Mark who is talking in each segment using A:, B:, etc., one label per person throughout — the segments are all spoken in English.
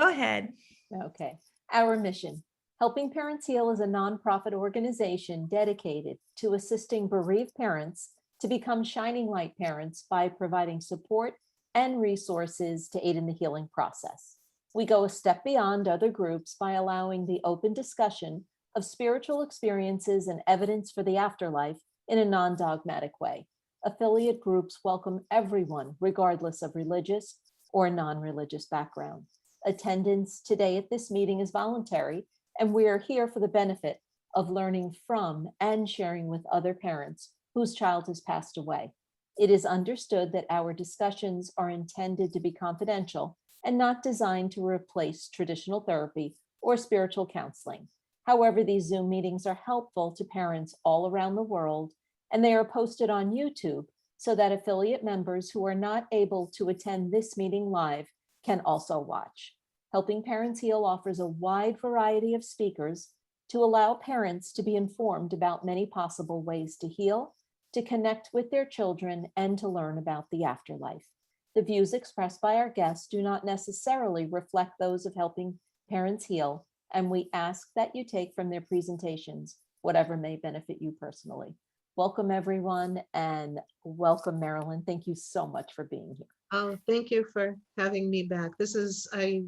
A: Go ahead.
B: Okay. Our mission. Helping Parents Heal is a nonprofit organization dedicated to assisting bereaved parents to become shining light parents by providing support and resources to aid in the healing process. We go a step beyond other groups by allowing the open discussion of spiritual experiences and evidence for the afterlife in a non-dogmatic way. Affiliate groups welcome everyone, regardless of religious or non-religious background. Attendance today at this meeting is voluntary, and we are here for the benefit of learning from and sharing with other parents whose child has passed away. It is understood that our discussions are intended to be confidential and not designed to replace traditional therapy or spiritual counseling. However, these Zoom meetings are helpful to parents all around the world, and they are posted on YouTube so that affiliate members who are not able to attend this meeting live can also watch. Helping Parents Heal offers a wide variety of speakers to allow parents to be informed about many possible ways to heal, to connect with their children, and to learn about the afterlife. The views expressed by our guests do not necessarily reflect those of Helping Parents Heal, and we ask that you take from their presentations whatever may benefit you personally. Welcome, everyone, and welcome, Marilyn. Thank you so much for being here.
C: Oh, thank you for having me back. This is, I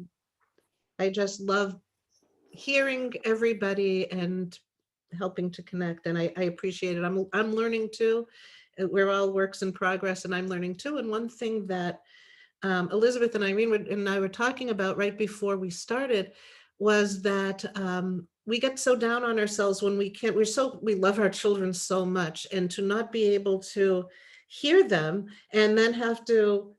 C: just love hearing everybody and helping to connect, and I appreciate it. I'm learning too. We're all works in progress, and I'm learning too. And one thing that Elizabeth and Irene and I were talking about right before we started was that we get so down on ourselves when we can't, we love our children so much, and to not be able to hear them and then have to,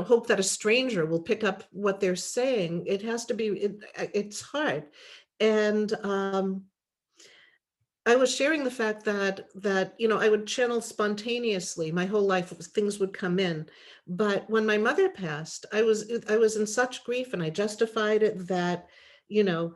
C: hope that a stranger will pick up what they're saying. It has to be, it's hard. And I was sharing the fact that I would channel spontaneously. My whole life, things would come in. But when my mother passed, I was in such grief, and I justified it that,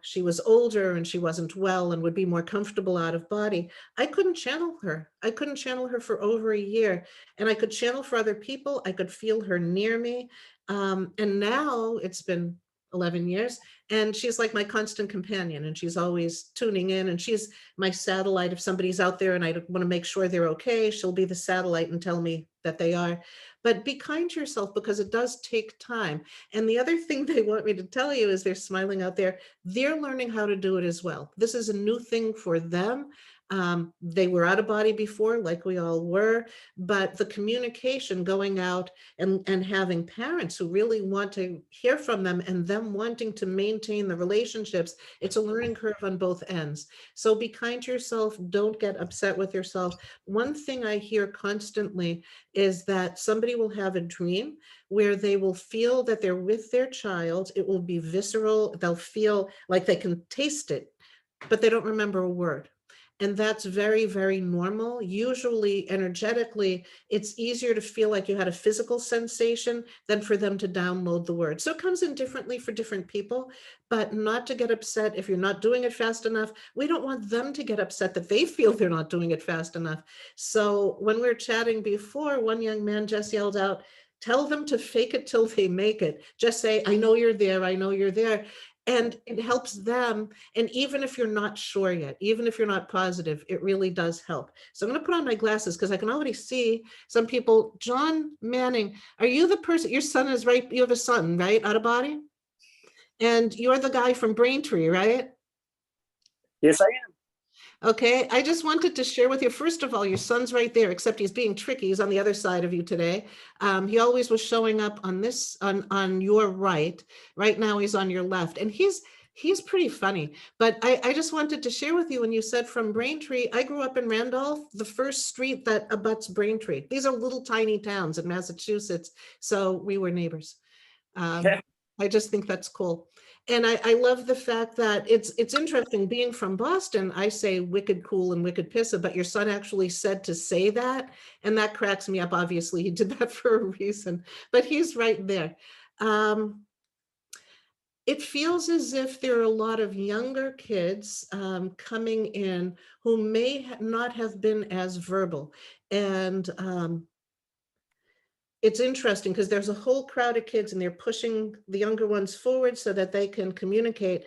C: she was older and she wasn't well and would be more comfortable out of body. I couldn't channel her. I couldn't channel her for over a year. And I could channel for other people. I could feel her near me. And now it's been 11 years, and she's like my constant companion, and she's always tuning in, and she's my satellite. If somebody's out there and I want to make sure they're okay, she'll be the satellite and tell me that they are. But be kind to yourself, because it does take time. And the other thing they want me to tell you is, they're smiling out there, they're learning how to do it as well. This is a new thing for them. They were out of body before, like we all were, but the communication going out and having parents who really want to hear from them, and them wanting to maintain the relationships, it's a learning curve on both ends. So be kind to yourself. Don't get upset with yourself. One thing I hear constantly is that somebody will have a dream where they will feel that they're with their child. It will be visceral. They'll feel like they can taste it, but they don't remember a word. And that's very, very normal. Usually, energetically, it's easier to feel like you had a physical sensation than for them to download the word. So it comes in differently for different people, but not to get upset if you're not doing it fast enough. We don't want them to get upset that they feel they're not doing it fast enough. So when we were chatting before, one young man just yelled out, "Tell them to fake it till they make it. Just say, I know you're there. I know you're there." And it helps them. And even if you're not sure yet, even if you're not positive, it really does help. So I'm going to put on my glasses, because I can already see some people. John Manning, are you the person? Your son is right. You have a son, right? Out of body? And you're the guy from Braintree, right?
D: Yes, I am.
C: Okay, I just wanted to share with you, first of all, your son's right there, except he's being tricky. He's on the other side of you today. He always was showing up on this, on your right. Right now he's on your left, and he's pretty funny. But I just wanted to share with you, when you said from Braintree, I grew up in Randolph, the first street that abuts Braintree. These are little tiny towns in Massachusetts, so we were neighbors. I just think that's cool. And I love the fact that it's interesting, being from Boston, I say wicked cool and wicked pissa, but your son actually said to say that, and that cracks me up. Obviously, he did that for a reason, but he's right there. It feels as if there are a lot of younger kids coming in who may not have been as verbal. And it's interesting because there's a whole crowd of kids and they're pushing the younger ones forward so that they can communicate.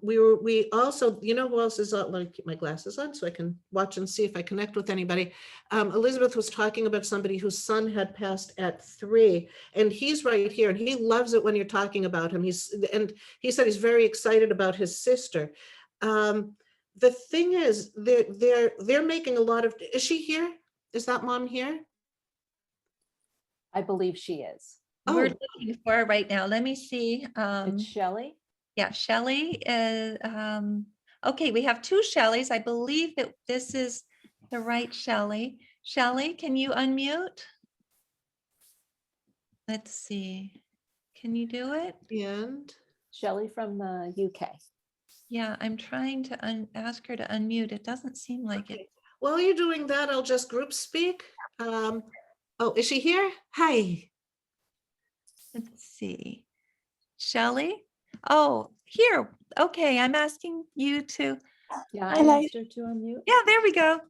C: We also, you know who else is on? Let me keep my glasses on so I can watch and see if I connect with anybody. Elizabeth was talking about somebody whose son had passed at 3, and he's right here, and he loves it when you're talking about him. And he said he's very excited about his sister. The thing is, they're making a lot of. Is she here? Is that mom here?
B: I believe she is.
A: We're
C: Oh,
A: looking for her right now. Let me see.
B: It's Shelley.
A: Yeah, Shelley is, okay, we have 2 Shelleys. I believe that this is the right Shelley. Shelley, can you unmute? Let's see. Can you do it?
C: and
B: Shelley from the UK.
A: Yeah, I'm trying to ask her to unmute. It doesn't seem like it.
C: okay. While you're doing that, I'll just group speak. Oh, is she here? Hi.
A: Let's see. Shelley? Oh, here. Okay, I'm asking you to,
B: Yeah, I
A: Hello.
B: asked her to unmute.
A: yeah, there we go.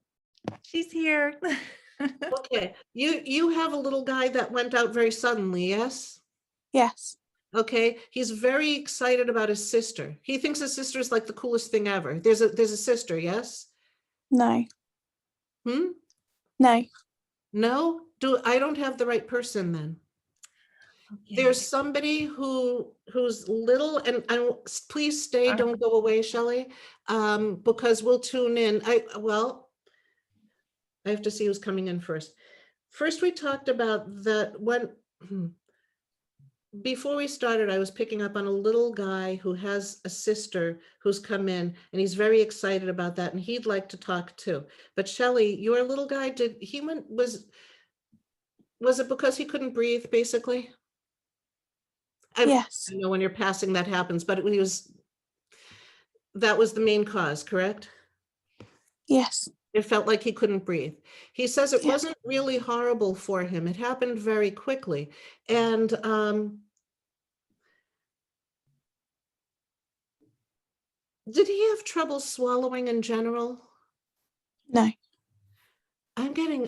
A: She's here.
C: Okay, you have a little guy that went out very suddenly, yes?
E: Yes.
C: Okay, he's very excited about his sister. He thinks his sister is like the coolest thing ever. There's a sister, yes?
E: No.
C: Hmm?
E: No.
C: No? I don't have the right person then.
A: Okay.
C: There's somebody who's little, and please stay, don't go away, Shelley, because we'll tune in. I have to see who's coming in first. First, we talked about that when, before we started, I was picking up on a little guy who has a sister who's come in, and he's very excited about that, and he'd like to talk too. But Shelley, your little guy, was it because he couldn't breathe, basically?
E: Yes.
C: I know when you're passing that happens, but that was the main cause, correct?
E: Yes.
C: It felt like he couldn't breathe. He says it
E: Yeah.
C: wasn't really horrible for him. It happened very quickly. And did he have trouble swallowing in general?
E: No.
C: I'm getting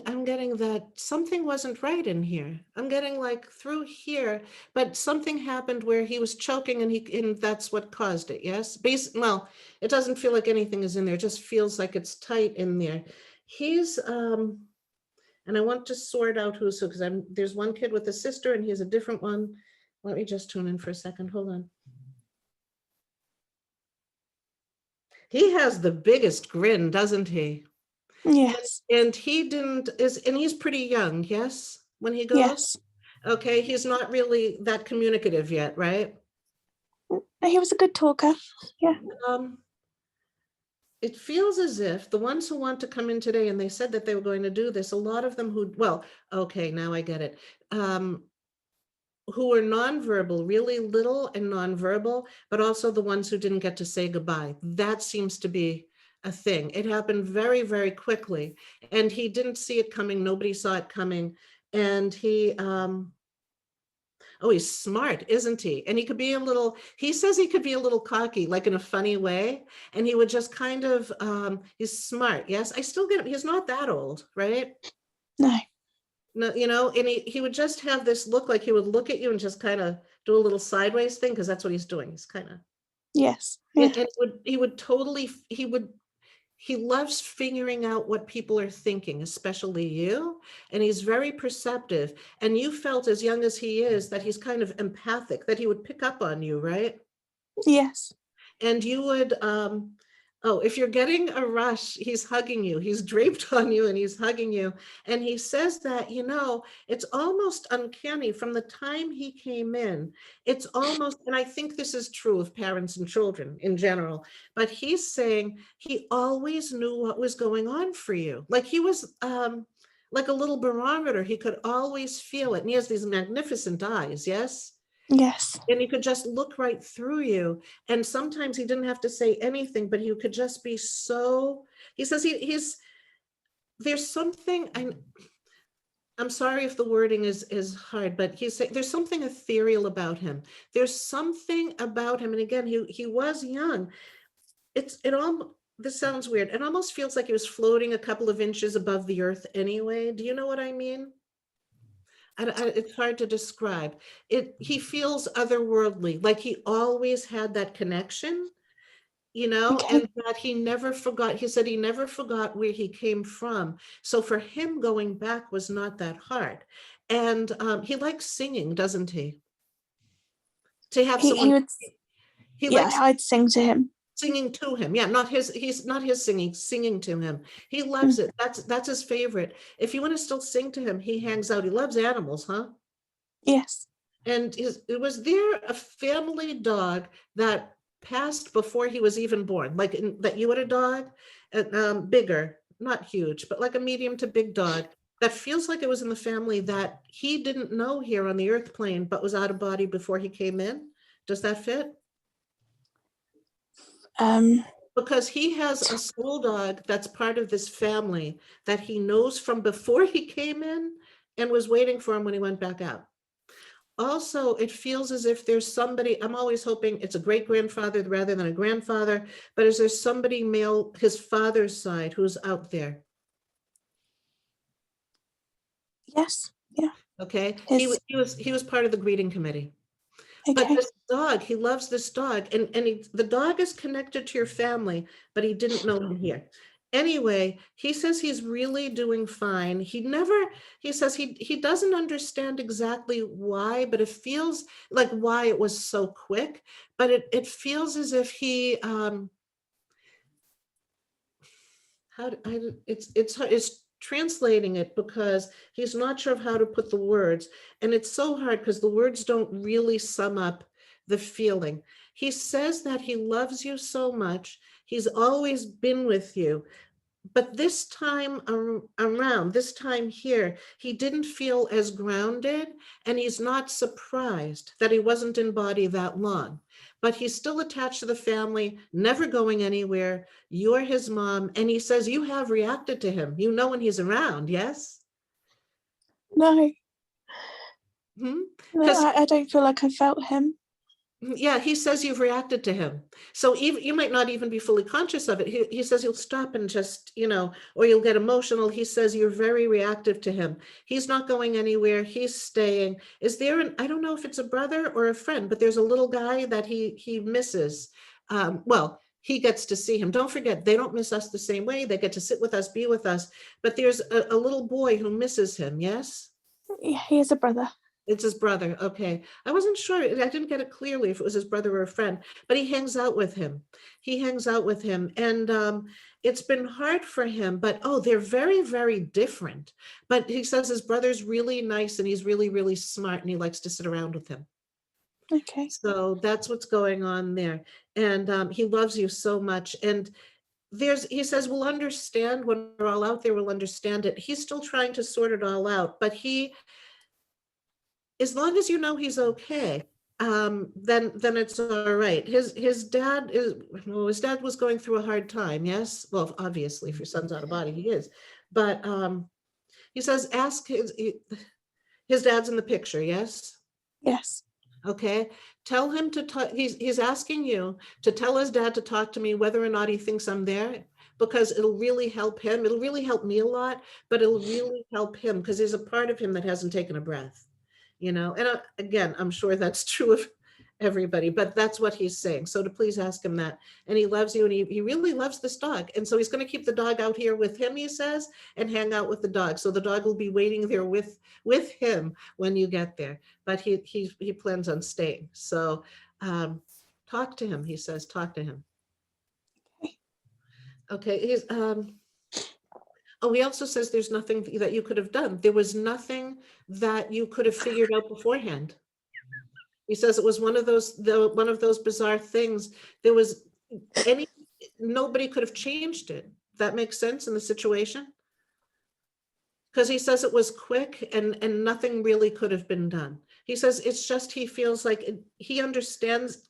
C: that something wasn't right in here. I'm getting like through here, but something happened where he was choking and that's what caused it. Yes. Well, it doesn't feel like anything is in there. It just feels like it's tight in there. He's and I want to sort out who's who because there's one kid with a sister and he's a different one. Let me just tune in for a second. Hold on. He has the biggest grin, doesn't he?
E: Yes.
C: And he's pretty young, yes, when he goes?
E: Yes.
C: Okay, he's not really that communicative yet, right?
E: He was a good talker. Yeah.
C: It feels as if the ones who want to come in today, and they said that they were going to do this, a lot of them okay, now I get it. Who are nonverbal, really little and nonverbal, but also the ones who didn't get to say goodbye. That seems to be a thing. It happened very, very quickly, and he didn't see it coming. Nobody saw it coming, and he's smart, isn't he? And he says he could be a little cocky, like in a funny way, and he would just kind of, he's smart. Yes, I still get it. He's not that old, right?
E: No.
C: No, and he would just have this look like he would look at you and just kind of do a little sideways thing because that's what he's doing. He's kind of,
E: Yes.
C: and
E: Yeah.
C: he loves figuring out what people are thinking, especially you, and he's very perceptive. And you felt as young as he is that he's kind of empathic, that he would pick up on you, right?
E: Yes.
C: And you would, if you're getting a rush, he's hugging you, he's draped on you and he's hugging you. And he says that, it's almost uncanny from the time he came in. It's almost, and I think this is true of parents and children in general, but he's saying he always knew what was going on for you. Like he was, like a little barometer. He could always feel it. And he has these magnificent eyes, yes?
E: Yes.
C: And he could just look right through you. And sometimes he didn't have to say anything, but he could just be so, he says there's something, I'm sorry if the wording is hard, but he's saying there's something ethereal about him. There's something about him. And again, he was young. This sounds weird. It almost feels like he was floating a couple of inches above the earth anyway. Do you know what I mean? it's hard to describe it. He feels otherworldly, like he always had that connection,
E: Okay.
C: and that he never forgot. He said he never forgot where he came from. So for him, going back was not that hard. And he likes singing, doesn't he? To have
E: He
C: someone,
E: would,
C: he
E: yeah,
C: likes
E: I'd sing to him.
C: singing to him. Yeah, he's not his singing to him. He loves
E: Mm.
C: it. That's his favorite. If you want to still sing to him, he hangs out. He loves animals, huh?
E: Yes.
C: And it was there a family dog that passed before he was even born, like that you had a dog, bigger, not huge, but like a medium to big dog that feels like it was in the family that he didn't know here on the earth plane, but was out of body before he came in. Does that fit? Because he has a soul dog that's part of this family that he knows from before he came in and was waiting for him when he went back out. Also, it feels as if there's somebody, I'm always hoping it's a great grandfather rather than a grandfather, but is there somebody male, his father's side, who's out there?
E: Yes. Yeah.
C: Okay,
E: His.
C: he was part of the greeting committee. But
E: Okay.
C: this dog, he loves this dog, and the dog is connected to your family, but he didn't know him here. Anyway, he says he's really doing fine. He says he doesn't understand exactly why, but it feels like why it was so quick, but it feels as if he, it's translating it because he's not sure of how to put the words. And it's so hard because the words don't really sum up the feeling. He says that he loves you so much. He's always been with you. But this time around, this time here, he didn't feel as grounded, and he's not surprised that he wasn't in body that long. But he's still attached to the family, never going anywhere. You're his mom, and he says you have reacted to him. You know when he's around, yes?
E: No.
C: Hmm?
E: No,
C: 'Cause
E: I don't feel like I felt him.
C: yeah, he says you've reacted to him. So even you might not even be fully conscious of it. He says you'll stop and just, or you'll get emotional. He says you're very reactive to him. He's not going anywhere. He's staying. Is there I don't know if it's a brother or a friend, but there's a little guy that he misses. Well, he gets to see him. Don't forget, they don't miss us the same way. They get to sit with us, be with us. But there's a little boy who misses him. Yes?
E: Yeah, he is a brother.
C: It's his brother. Okay. I wasn't sure. I didn't get it clearly if it was his brother or a friend, but he hangs out with him. He hangs out with him. And it's been hard for him, but they're very, very different. But he says his brother's really nice and he's really, really smart and he likes to sit around with him.
E: Okay.
C: So that's what's going on there. And he loves you so much. And he says, we'll understand when we're all out there, we'll understand it. He's still trying to sort it all out, but as long as you know he's okay, then it's all right. His dad was going through a hard time. Yes, well, obviously, if your son's out of body, he is. But he says, ask his dad's in the picture. Yes.
E: Yes.
C: Okay. Tell him to talk. He's asking you to tell his dad to talk to me, whether or not he thinks I'm there, because it'll really help him. It'll really help me a lot, but it'll really help him because there's a part of him that hasn't taken a breath. And again, I'm sure that's true of everybody, but that's what he's saying. So to please ask him that. And he loves you, and he really loves this dog. And so he's going to keep the dog out here with him, he says, and hang out with the dog. So the dog will be waiting there with him when you get there. But he plans on staying. So talk to him, he says, talk to him. Okay. He's he also says there's nothing that you could have done. There was nothing that you could have figured out beforehand. He says it was one of those bizarre things. There was nobody could have changed it. That makes sense in the situation? Because he says it was quick and nothing really could have been done. He says it's just he feels like he understands.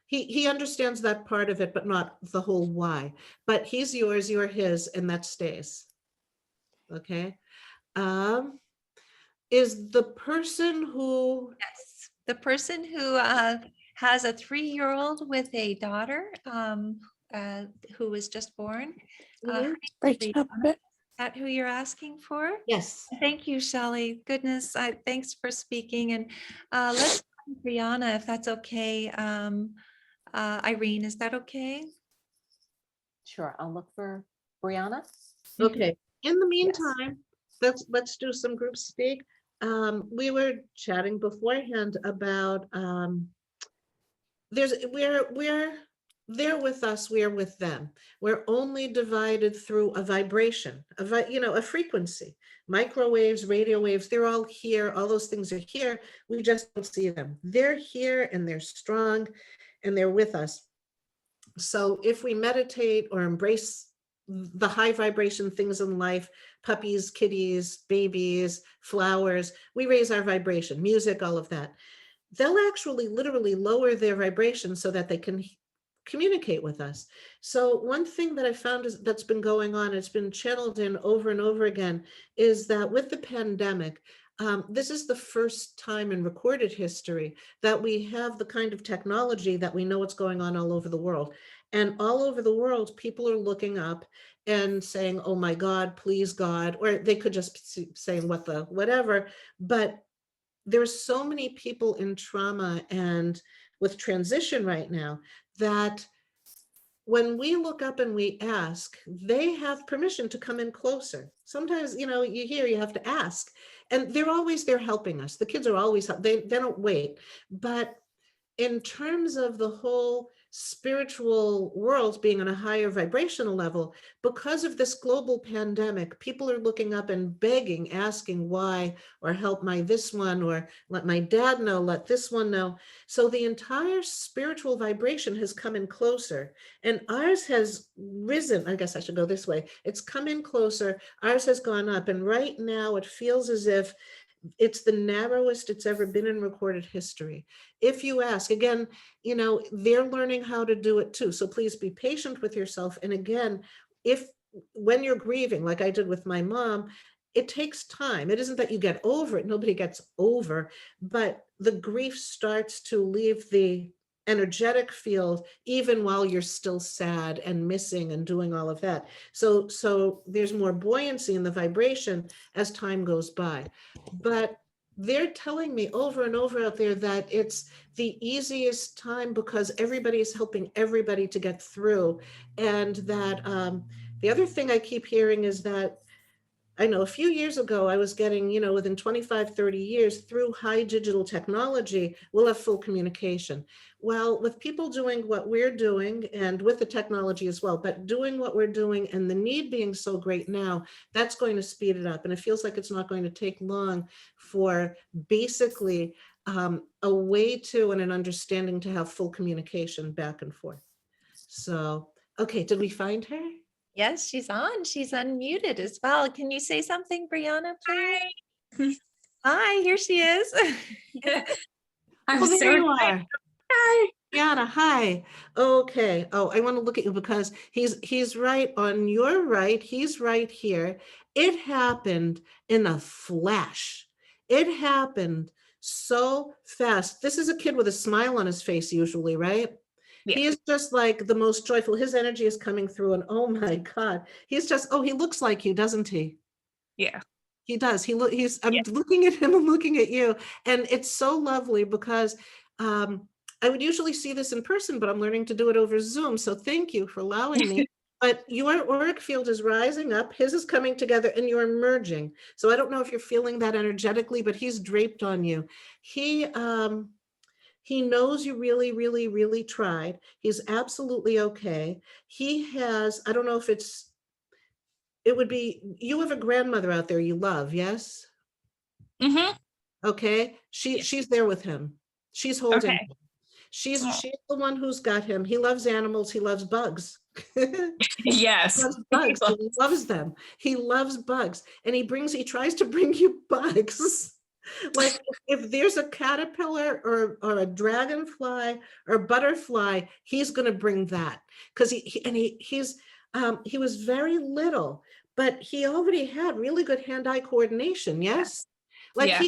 C: He understands that part of it, but not the whole why. But he's yours, you're his, and that stays. Okay. Is the person who
A: Yes, the person who has a 3-year-old with a daughter who was just born.
C: Mhm.
A: her name's
E: Breaking up a bit.
A: that who you're asking for?
C: Yes.
A: Thank you, Shelley. Goodness, thanks for speaking. And let's find Brianna, if that's okay. Irene, is that okay?
B: Sure, I'll look for Brianna.
C: Okay. In the
B: Yes.
C: meantime, let's do some group speak. We were chatting beforehand about we're they're with us, we're with them. We're only divided through a vibration, a frequency. Microwaves, radio waves, they're all here. All those things are here. We just don't see them. They're here and they're strong and they're with us. So if we meditate or embrace the high vibration things in life, puppies, kitties, babies, flowers, we raise our vibration, music, all of that. They'll actually literally lower their vibration so that they can communicate with us. So one thing that I found is that's been going on, it's been channeled in over and over again, is that with the pandemic, this is the first time in recorded history that we have the kind of technology that we know what's going on all over the world. And all over the world, people are looking up and saying, oh my God, please God, or they could just be saying what the whatever, but there's so many people in trauma and with transition right now that when we look up and we ask, they have permission to come in closer. Sometimes, you hear you have to ask, and they're always there helping us. The kids are always, they don't wait. But in terms of the whole spiritual world being on a higher vibrational level, because of this global pandemic, people are looking up and begging, asking why, or help my this one, or let my dad know, let this one know. So the entire spiritual vibration has come in closer, and ours has risen. I guess I should go this way. It's come in closer. Ours has gone up. And right now it feels as if it's the narrowest it's ever been in recorded history. If you ask, again, they're learning how to do it too. So please be patient with yourself. And again, when you're grieving, like I did with my mom, it takes time. It isn't that you get over it. Nobody gets over, but the grief starts to leave the energetic field even while you're still sad and missing and doing all of that. So there's more buoyancy in the vibration as time goes by. But they're telling me over and over out there that it's the easiest time because everybody is helping everybody to get through. And that the other thing I keep hearing is that I know a few years ago, I was getting, within 25, 30 years through high digital technology, we'll have full communication. Well, with people doing what we're doing and with the technology as well, but doing what we're doing and the need being so great now, that's going to speed it up. And it feels like it's not going to take long for basically a way to and an understanding to have full communication back and forth. So, okay, did we find her?
A: Yes, she's on. She's unmuted as well. Can you say something, Brianna, please? Hi, here she is.
F: I'm
C: Oh, there
F: so
C: you
F: excited.
C: are.
F: Hi.
C: Brianna, hi. Okay. Oh, I want to look at you because he's right on your right. He's right here. It happened in a flash. It happened so fast. This is a kid with a smile on his face usually, right?
F: Yeah.
C: He is just like the most joyful. His energy is coming through and oh my God, he looks like you, doesn't he?
F: Yeah.
C: He does. I'm looking at him and looking at you. And it's so lovely because I would usually see this in person, but I'm learning to do it over Zoom. So thank you for allowing me. But your auric field is rising up, his is coming together and you're merging. So I don't know if you're feeling that energetically, but he's draped on you. He knows you really, really, really tried. He's absolutely okay. He has, I don't know if it would be, you have a grandmother out there you love, yes?
F: Mm-hmm.
C: Okay, she's there with him. She's holding
F: Okay.
C: him. She's
F: Oh.
C: the one who's got him. He loves animals, he loves bugs.
F: Yes.
C: He loves bugs, he loves them. He loves bugs. And he tries to bring you bugs. Like if there's a caterpillar or a dragonfly or butterfly, he's going to bring that because he was very little, but he already had really good hand-eye coordination. Yes. Like
F: Yeah.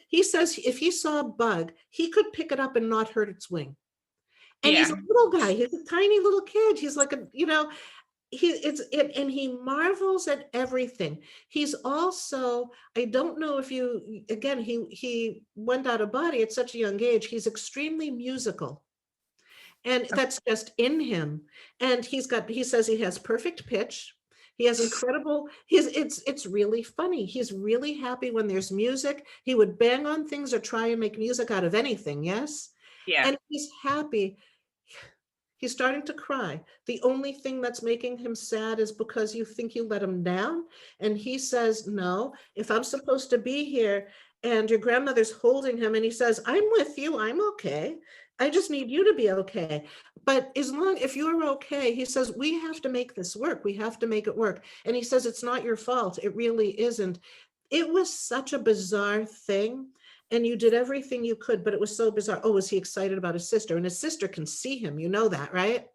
C: he says if he saw a bug, he could pick it up and not hurt its wing. And he's
F: Yeah.
C: a little guy. He's a tiny little kid. He's like and he marvels at everything. He's also, I don't know if you, again, he went out of body at such a young age. He's extremely musical. And that's just in him. And he says he has perfect pitch. He has incredible, it's really funny. He's really happy when there's music. He would bang on things or try and make music out of anything, yes?
F: Yeah.
C: And he's happy. He's starting to cry. The only thing that's making him sad is because you think you let him down. And he says, no, if I'm supposed to be here and your grandmother's holding him and he says, I'm with you, I'm okay. I just need you to be okay. But if you're okay, he says, we have to make this work. We have to make it work. And he says, it's not your fault. It really isn't. It was such a bizarre thing. And you did everything you could, but it was so bizarre. Oh, was he excited about his sister? And his sister can see him. You know that, right?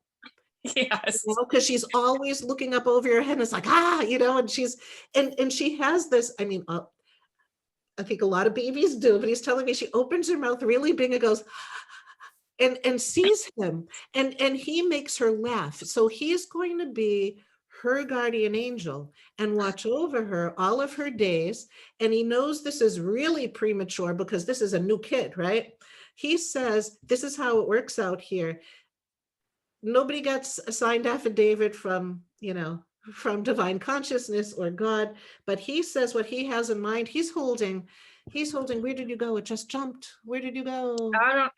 F: Yes.
C: Because she's always looking up over your head and it's like, and she has this, I mean, I think a lot of babies do, but he's telling me she opens her mouth really big and goes, and sees him and he makes her laugh. So he's going to be her guardian angel and watch over her all of her days. And he knows this is really premature because this is a new kid, right? He says, this is how it works out here. Nobody gets a signed affidavit from divine consciousness or God, but he says what he has in mind. He's holding, where did you go? It just jumped. Where did you go?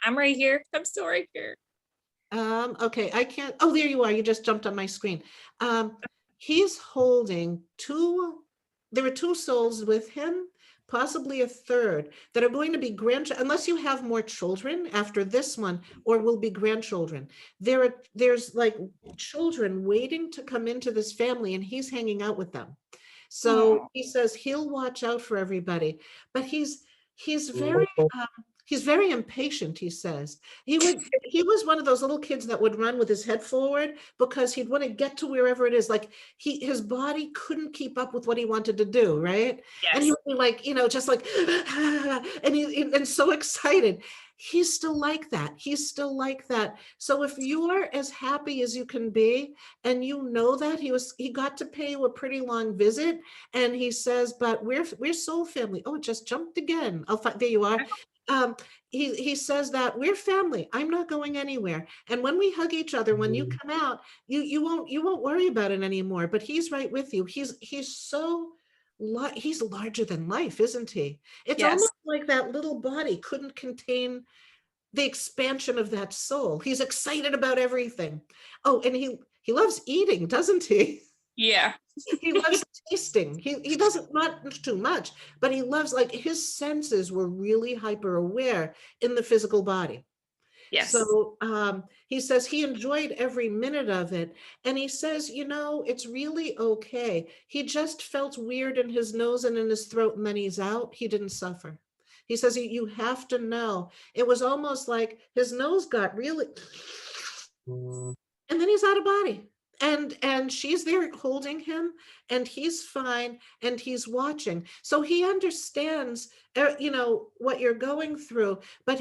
F: I'm right here. I'm still right here.
C: Okay, I can't, oh, there you are. You just jumped on my screen. He's holding there are two souls with him, possibly a third, that are going to be unless you have more children after this one, or will be grandchildren. There's like children waiting to come into this family and he's hanging out with them. So he says he'll watch out for everybody, but he's very impatient, he says. He was one of those little kids that would run with his head forward because he'd want to get to wherever it is. Like his body couldn't keep up with what he wanted to do, right?
F: Yes.
C: And he would be like, just like, and so excited. He's still like that. He's still like that. So if you are as happy as you can be, and you know that he got to pay you a pretty long visit, and he says, but we're soul family. Oh, it just jumped again. There you are. He says that we're family. I'm not going anywhere. And when we hug each other, when you come out, you won't worry about it anymore. But he's right with you. He's larger than life, isn't he? It's almost like that little body couldn't contain the expansion of that soul. He's excited about everything. Oh, and he loves eating, doesn't he?
F: Yeah.
C: He loves tasting. He doesn't, not too much, but he loves, like, his senses were really hyper aware in the physical body.
F: Yes.
C: So he says he enjoyed every minute of it. And he says, it's really okay. He just felt weird in his nose and in his throat, and then he's out. He didn't suffer. He says, you have to know. It was almost like his nose got really, and then he's out of body. And she's there holding him, and he's fine, and he's watching. So he understands, what you're going through, but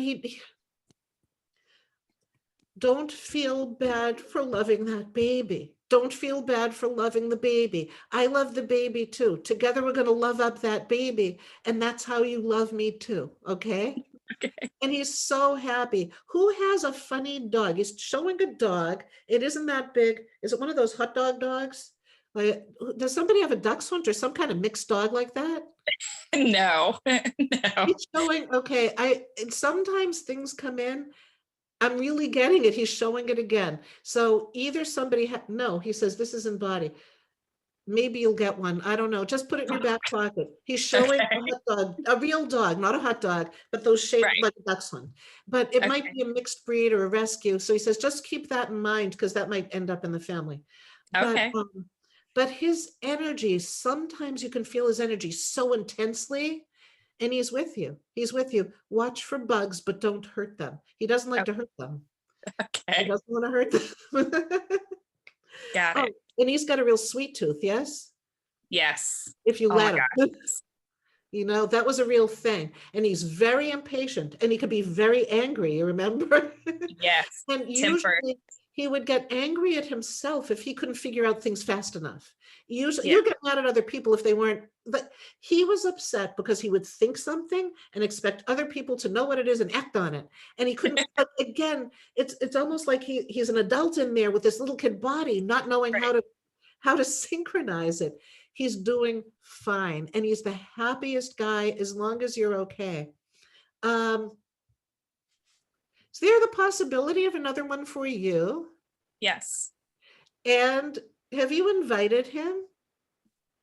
C: don't feel bad for loving that baby. Don't feel bad for loving the baby. I love the baby too. Together we're going to love up that baby. And that's how you love me too. Okay?
F: Okay.
C: And he's so happy. Who has a funny dog? He's showing a dog. It isn't that big. Is it one of those hot dog dogs? Like, does somebody have a dachshund or some kind of mixed dog like that?
F: No. No.
C: He's showing, okay, and sometimes things come in. I'm really getting it. He's showing it again. So either somebody, no, he says, this isn't body. Maybe you'll get one. I don't know. Just put it in your back pocket. He's showing a hot dog, a real dog, not a hot dog, but those shaped like a dachshund. But it might be a mixed breed or a rescue. So he says, just keep that in mind because that might end up in the family.
F: Okay.
C: But his energy, sometimes you can feel his energy so intensely. And he's with you. He's with you. Watch for bugs, but don't hurt them. He doesn't like to hurt them.
F: Okay.
C: He doesn't want to hurt them.
F: Got it.
C: And he's got a real sweet tooth, yes?
F: Yes.
C: If you
F: Oh
C: let
F: my
C: him. That was a real thing. And he's very impatient, and he could be very angry, you remember?
F: Yes.
C: And
F: Temper.
C: he would get angry at himself if he couldn't figure out things fast enough. Usually,
F: Yeah.
C: you get mad at other people if they weren't, but he was upset because he would think something and expect other people to know what it is and act on it. And he couldn't, but again, it's almost like he's an adult in there with this little kid body, not knowing
F: Right.
C: how to synchronize it. He's doing fine. And he's the happiest guy as long as you're okay. Is there the possibility of another one for you?
F: Yes.
C: And have you invited him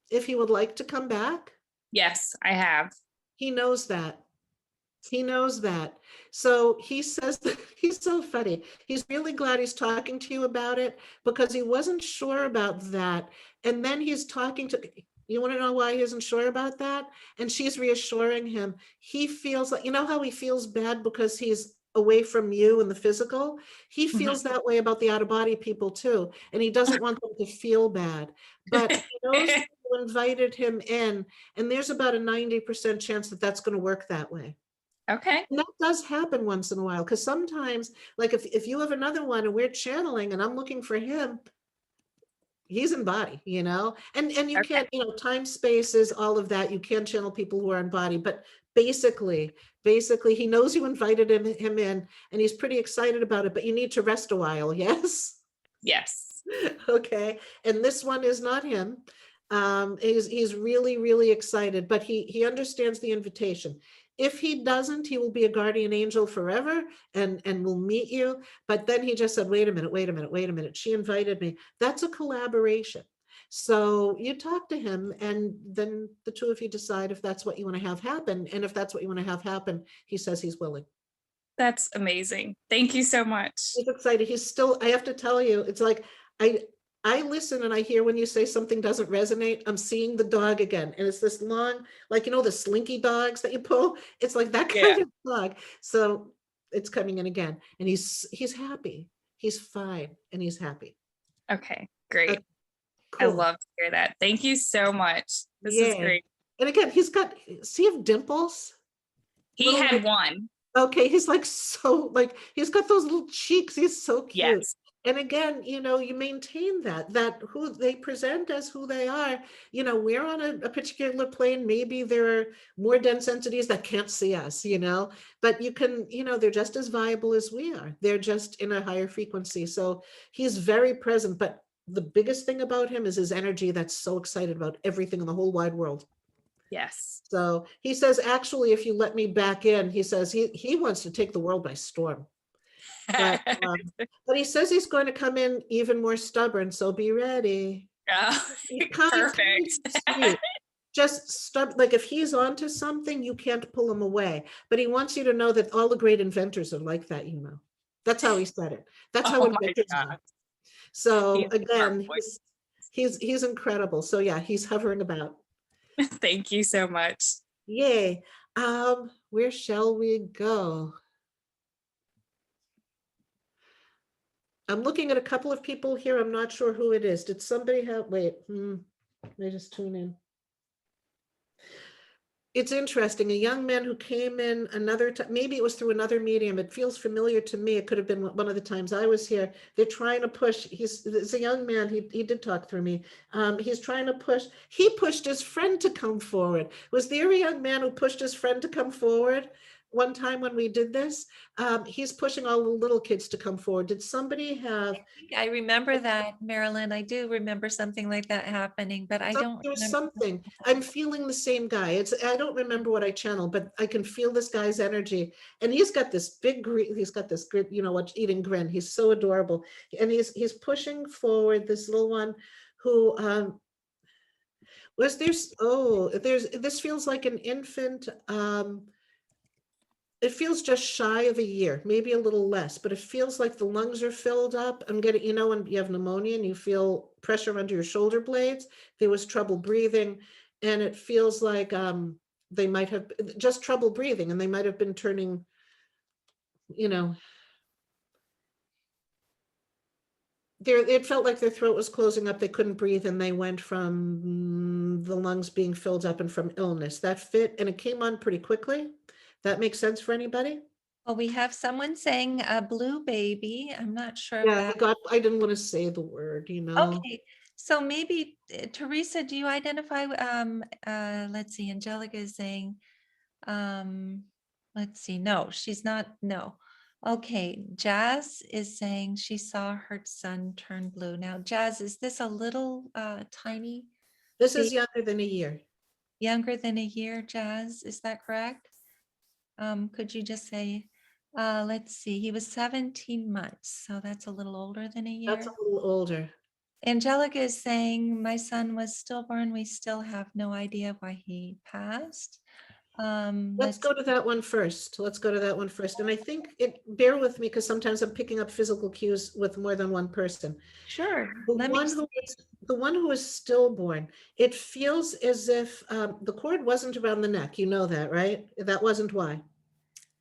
C: if he would like to come back?
F: Yes, I have.
C: He knows that. He knows that. So he says that he's so funny. He's really glad he's talking to you about it because he wasn't sure about that. And then he's talking to, you want to know why he isn't sure about that? And she's reassuring him. He feels like, you know how he feels bad because he's away from you in the physical? He feels that way about the out of body people too. And he doesn't want them to feel bad. But he knows that you invited him in, and there's about a 90% chance that that's going to work that way.
F: Okay.
C: And that does happen once in a while, because sometimes, like if you have another one and we're channeling and I'm looking for him, he's in body, you know, and you
F: Okay.
C: can't, you know, time, spaces, all of that. You can channel people who are in body, but basically he knows you invited him in and he's pretty excited about it, but you need to rest a while. Yes.
F: Yes.
C: Okay. And this one is not him. He's really, really excited, but he understands the invitation. If he doesn't, he will be a guardian angel forever and will meet you. But then he just said, wait a minute. She invited me. That's a collaboration. So you talk to him and then the two of you decide if that's what you want to have happen. And if that's what you want to have happen, he says he's willing.
F: That's amazing. Thank you so much.
C: He's excited. He's still, I have to tell you, it's like, I listen and I hear when you say something doesn't resonate, I'm seeing the dog again. And it's this long, like, you know, the slinky dogs that you pull. It's like that kind of dog. So it's coming in again. And he's happy. He's fine. And he's happy.
F: Okay, great. I
C: Cool.
F: love to hear that. Thank you so much. This is
C: Yeah.
F: great.
C: And again, he's got, see if dimples?
F: He
C: Little,
F: had
C: like,
F: one.
C: okay, he's like, so like, he's got those little cheeks. He's so cute.
F: Yes.
C: And again, you know, you maintain that who they present as who they are, you know, we're on a particular plane. Maybe there are more dense entities that can't see us, you know, but you can, you know, they're just as viable as we are. They're just in a higher frequency. So he's very present, but the biggest thing about him is his energy that's so excited about everything in the whole wide world.
F: Yes.
C: So he says, actually, if you let me back in, he says he wants to take the world by storm. But he says he's going to come in even more stubborn, so be ready.
F: Oh, perfect.
C: Sweet. Just like if he's onto something, you can't pull him away. But he wants you to know that all the great inventors are like that, you know. That's how he said it. That's how inventors are. So again, he's incredible. So yeah, he's hovering about.
F: Thank you so much.
C: Yay. Where shall we go? I'm looking at a couple of people here. I'm not sure who it is. Did somebody have, wait, let me just tune in. It's interesting. A young man who came in another time, maybe it was through another medium. It feels familiar to me. It could have been one of the times I was here. They're trying to push. It's a young man. He did talk through me. He's trying to push. He pushed his friend to come forward. Was there a young man who pushed his friend to come forward? One time when we did this, he's pushing all the little kids to come forward. Did somebody have?
A: I remember that, Marilyn. I do remember something like that happening, but I don't.
C: There was
A: remember.
C: something. I'm feeling the same guy. I don't remember what I channeled, but I can feel this guy's energy. And he's got this big grin. He's got this grin, you know what, eating grin. He's so adorable. And he's pushing forward this little one who was there's this feels like an infant. It feels just shy of a year, maybe a little less, but it feels like the lungs are filled up. I'm getting, you know, when you have pneumonia and you feel pressure under your shoulder blades, there was trouble breathing. And it feels like they might have just trouble breathing and they might have been turning, you know, it felt like their throat was closing up. They couldn't breathe and they went from the lungs being filled up and from illness. That fit and it came on pretty quickly. That makes sense for anybody?
A: Well, we have someone saying a blue baby. I'm not sure if
C: Yeah,
A: that.
C: I didn't want to say the word, you know.
A: Okay, so maybe Teresa, do you identify, let's see, Angelica is saying, um, let's see, no, she's not, no. Okay, Jazz is saying she saw her son turn blue. Now, Jazz, is this a little tiny,
C: This is
A: baby,
C: younger than a year.
A: younger than a year, Jazz? Is that correct? Could you just say, let's see, he was 17 months, so that's a little older than a
C: That's
A: year.
C: a little older.
A: Angelica is saying, my son was stillborn. We still have no idea why he passed.
C: Let's go to that one first. Let's go to that one first. And I think bear with me because sometimes I'm picking up physical cues with more than one person.
A: Sure.
C: The
A: Let me
C: one who is the one who is stillborn, it feels as if the cord wasn't around the neck. You know that, right? That wasn't why.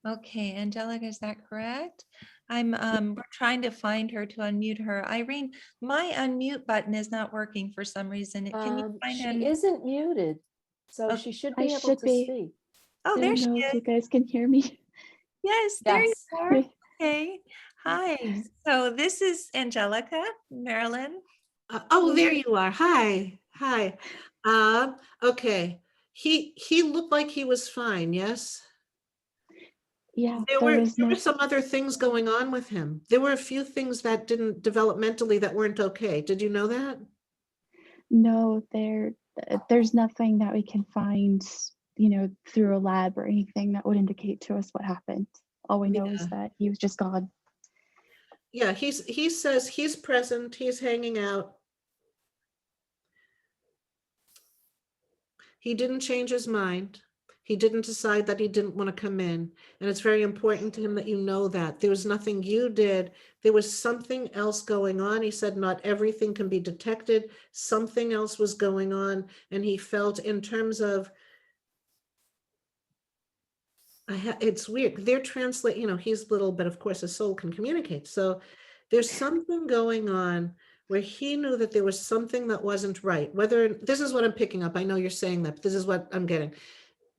A: Okay, Angelica, is that correct? We're trying to find her to unmute her. Irene, my unmute button is not working for some reason. Can you find
B: She
A: him?
B: isn't muted, so
A: Okay.
B: she should
E: I
B: be able
E: should
B: to
E: be.
B: speak.
A: Oh,
E: I
A: there
E: don't
A: she
E: know if
A: is.
E: you guys can hear me.
A: Yes, there you
B: Yes.
A: are. Okay. Hi. So this is Angelica, Marilyn.
C: Oh, there you are. Hi. Hi. Okay. He looked like he was fine, yes?
E: Yeah,
C: There
E: there
C: were
E: was
C: there were
E: no,
C: some other things going on with him. There were a few things that didn't developmentally that weren't okay. Did you know that?
E: no, there's nothing that we can find, through a lab or anything that would indicate to us what happened. All we know is
C: Yeah.
E: that he was just gone.
C: Yeah, he says he's present, he's hanging out. He didn't change his mind. He didn't decide that he didn't want to come in. And it's very important to him that you know that. There was nothing you did. There was something else going on. He said not everything can be detected. Something else was going on. And he felt in terms of, it's weird. They're he's little, but of course a soul can communicate. So there's something going on where he knew that there was something that wasn't right. Whether this is what I'm picking up. I know you're saying that, but this is what I'm getting.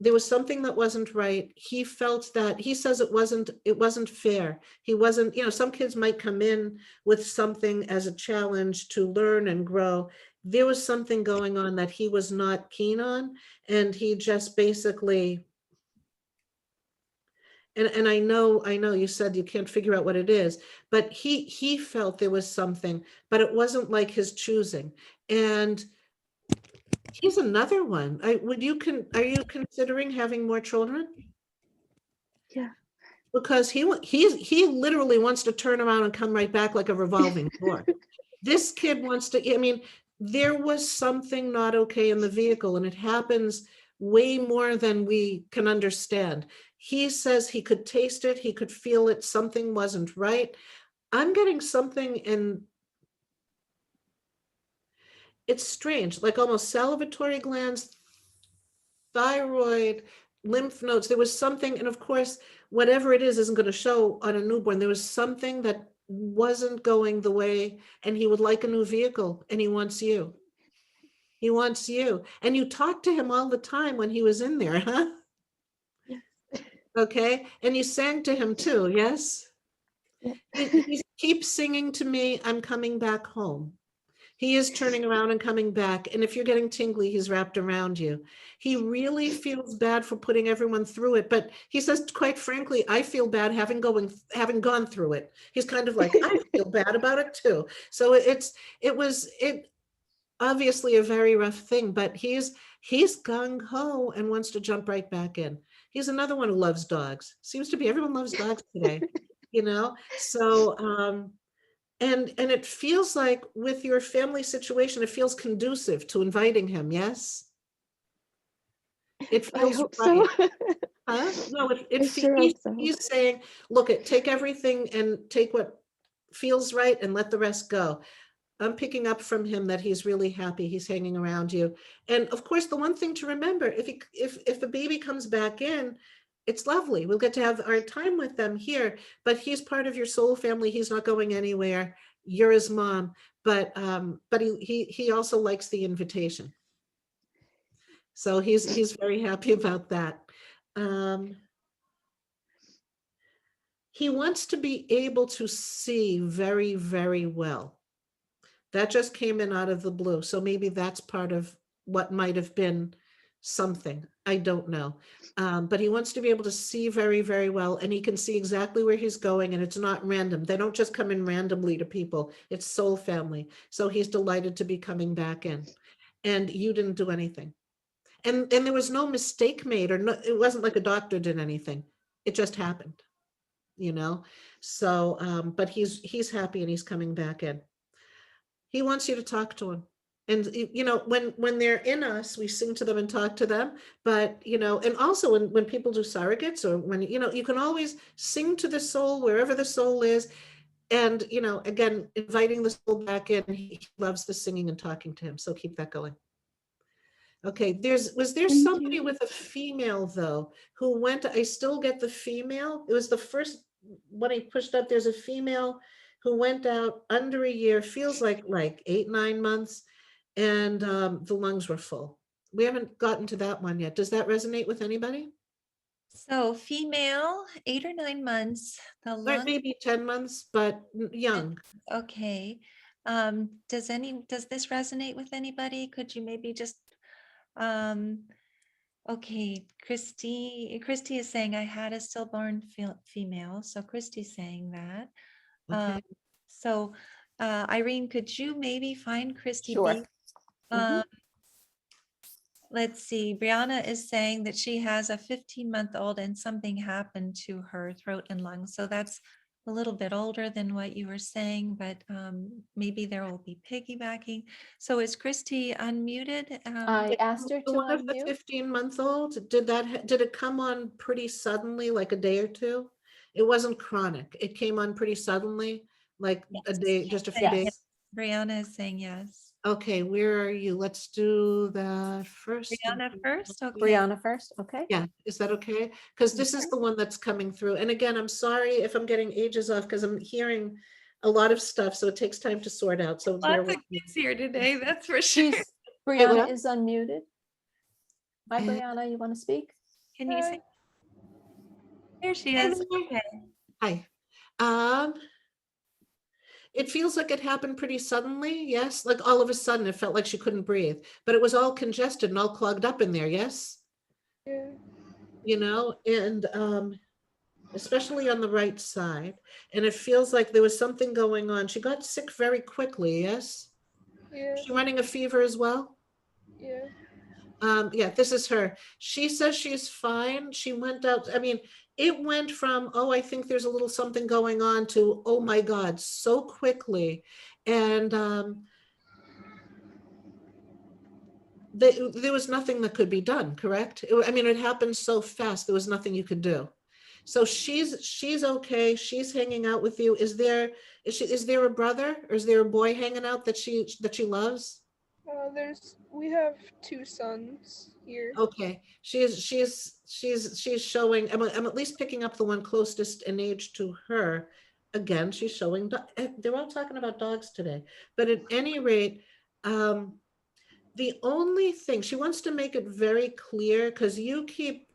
C: There was something that wasn't right. He felt that he says it wasn't fair. He wasn't, some kids might come in with something as a challenge to learn and grow. There was something going on that he was not keen on. And he just basically, and I know you said you can't figure out what it is, but he felt there was something, but it wasn't like his choosing. And he's another one. Are you considering having more children?
E: Yeah.
C: Because he literally wants to turn around and come right back like a revolving door. This kid wants to, I mean, there was something not okay in the vehicle, and it happens way more than we can understand. He says he could taste it, he could feel it, something wasn't right. I'm getting something in, it's strange, like almost salivatory glands, thyroid, lymph nodes. There was something, and of course, whatever it is isn't going to show on a newborn. There was something that wasn't going the way, and he would like a new vehicle, and he wants you. He wants you. And you talked to him all the time when he was in there, huh?
E: Yes.
C: Okay. And you sang to him too, yes?
E: Yep.
C: He keeps singing to me, I'm coming back home. He is turning around and coming back. And if you're getting tingly, he's wrapped around you. He really feels bad for putting everyone through it. But he says, quite frankly, I feel bad having gone through it. He's kind of like, I feel bad about it too. So it was obviously a very rough thing, but he's gung-ho and wants to jump right back in. He's another one who loves dogs. Seems to be everyone loves dogs today, So and it feels like with your family situation, it feels conducive to inviting him, yes? It
E: I
C: feels
E: hope
C: right.
E: so.
C: Huh? No,
E: I sure hope so.
C: he's saying, look, take everything and take what feels right and let the rest go. I'm picking up from him that he's really happy. He's hanging around you. And of course, the one thing to remember, if the baby comes back in, it's lovely. We'll get to have our time with them here, but he's part of your soul family. He's not going anywhere. You're his mom, but he also likes the invitation. So he's very happy about that. He wants to be able to see very, very well. That just came in out of the blue. So maybe that's part of what might have been something. I don't know. But he wants to be able to see very, very well, and he can see exactly where he's going, and it's not random. They don't just come in randomly to people. It's soul family. So he's delighted to be coming back in. And you didn't do anything. And there was no mistake made, or no, it wasn't like a doctor did anything. It just happened, you know? So, but he's happy and he's coming back in. He wants you to talk to him. And you know, when they're in us, we sing to them and talk to them. But you know, and also when people do surrogates, or when you know, you can always sing to the soul wherever the soul is. And you know, again, inviting the soul back in. He loves the singing and talking to him. So keep that going. Okay, was there
E: Thank
C: somebody
E: you.
C: with a female though who went, I still get the female. It was the first one he pushed up. There's a female who went out under a year, feels like 8, 9 months, and the lungs were full. We haven't gotten to that one yet. Does that resonate with anybody?
A: So female, 8 or 9 months, the
C: Or
A: lung,
C: maybe 10 months, but young.
A: okay. Does this resonate with anybody? Could you maybe just, um, okay, Christy is saying I had a stillborn female, so Christy's saying that.
C: Okay.
A: So, Irene, could you maybe find Christy
B: Sure.
A: B?
B: Mhm.
A: Let's see, Brianna is saying that she has a 15-month-old and something happened to her throat and lungs. So that's a little bit older than what you were saying, but maybe there will be piggybacking. So is Christy unmuted?
B: I asked her
C: The
B: to
C: one of the
B: unmute.
C: 15-month-old, did it come on pretty suddenly, like a day or two? It wasn't chronic. It came on pretty suddenly, like a day, just a few
B: Yes.
C: days.
A: Brianna is saying yes.
C: Okay, where are you? Let's do that first.
A: Brianna first, okay.
B: Brianna first, okay?
C: Yeah, is that okay? Because this is the one that's coming through. And again, I'm sorry if I'm getting ages off because I'm hearing a lot of stuff, so it takes time to sort out. So bear
A: Lots
C: with
A: of
C: me.
A: kids here today, that's for sure.
B: She's, Brianna
C: what?
B: is unmuted. Hi,
C: Uh,
B: Brianna, you want to speak?
A: Can you say? There she is.
C: Hello.
A: Okay.
C: Hi. It feels like it happened pretty suddenly, yes? Like all of a sudden it felt like she couldn't breathe, but it was all congested and all clogged up in there, yes?
G: Yeah.
C: You know, and especially on the right side. And it feels like there was something going on. She got sick very quickly, yes?
G: Yeah.
C: She running a fever as well?
G: Yeah.
C: Yeah, this is her. She says she's fine. She went out. I mean, it went from, oh, I think there's a little something going on to, oh my God, so quickly. And there was nothing that could be done, correct? I mean, it happened so fast, there was nothing you could do. So she's okay. She's hanging out with you. Is there a brother, or is there a boy hanging out that she loves?
G: We have 2 sons here.
C: Okay, she's showing. I'm at least picking up the one closest in age to her. Again, she's showing. They're all talking about dogs today, but at any rate, the only thing she wants to make it very clear, because you keep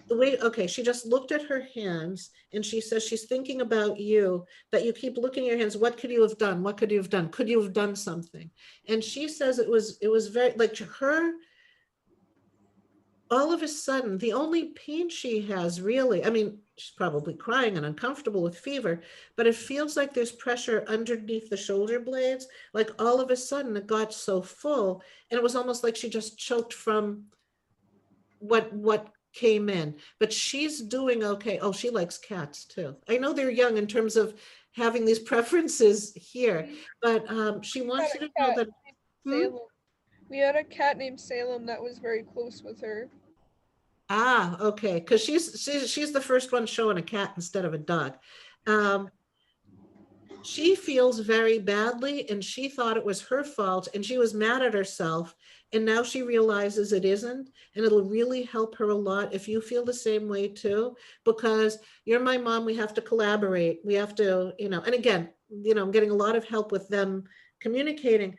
C: the way. Okay, she just looked at her hands and she says she's thinking about you, that you keep looking at your hands. What could you have done? What could you have done? Could you have done something? And she says it was very, like, her, all of a sudden, the only pain she has really, I mean, she's probably crying and uncomfortable with fever, but it feels like there's pressure underneath the shoulder blades. Like all of a sudden it got so full, and it was almost like she just choked from what came in. But she's doing okay. Oh, she likes cats too. I know they're young in terms of having these preferences here, but she wants you to know that.
G: Salem. We had a cat named Salem that was very close with her.
C: Ah, okay, because she's the first one showing a cat instead of a dog. She feels very badly, and she thought it was her fault, and she was mad at herself, and now she realizes it isn't, and it'll really help her a lot if you feel the same way too, because you're my mom. We have to collaborate. We have to, you know, and again, you know, I'm getting a lot of help with them communicating.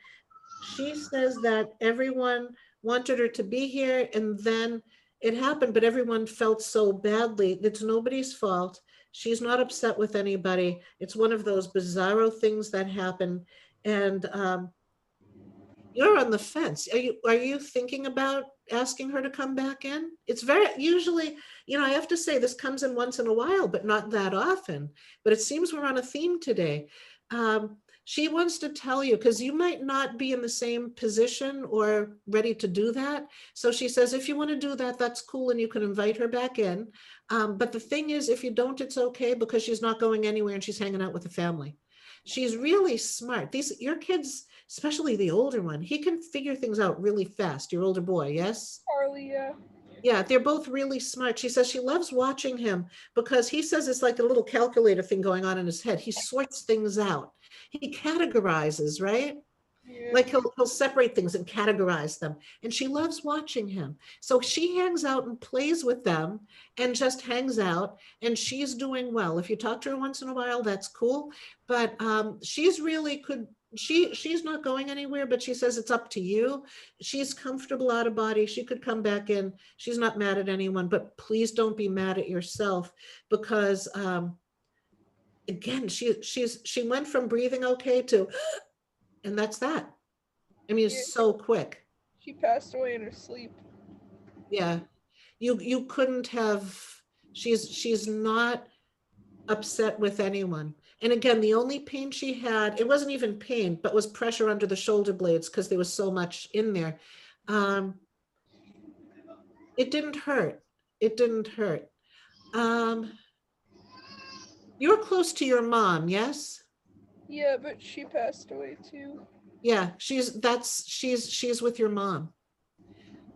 C: She says that everyone wanted her to be here, and then It happened, but everyone felt so badly. It's nobody's fault. She's not upset with anybody. It's one of those bizarro things that happen. And you're on the fence. Are you thinking about asking her to come back in? It's very usually, I have to say this comes in once in a while, but not that often. But it seems we're on a theme today. She wants to tell you, because you might not be in the same position or ready to do that. So she says, if you want to do that, that's cool, and you can invite her back in. But the thing is, if you don't, it's okay, because she's not going anywhere and she's hanging out with the family. She's really smart. Your kids, especially the older one, he can figure things out really fast. Your older boy, yes?
G: Charlie, yeah.
C: Yeah, they're both really smart. She says she loves watching him because he says it's like a little calculator thing going on in his head. He sorts things out. He categorizes, right?
G: Yeah.
C: Like he'll separate things and categorize them. And she loves watching him. So she hangs out and plays with them and just hangs out, and she's doing well. If you talk to her once in a while, that's cool. But she's really she's not going anywhere, but she says it's up to you. She's comfortable out of body. She could come back in. She's not mad at anyone, but please don't be mad at yourself, because again, she went from breathing okay to, and that's that. I mean,
G: Yeah.
C: it's so quick.
G: She passed away in her sleep.
C: Yeah. You couldn't have, she's not upset with anyone. And again, the only pain she had, it wasn't even pain, but was pressure under the shoulder blades because there was so much in there. It didn't hurt. It didn't hurt. You're close to your mom, yes?
G: Yeah, but she passed away too.
C: Yeah, she's with your mom.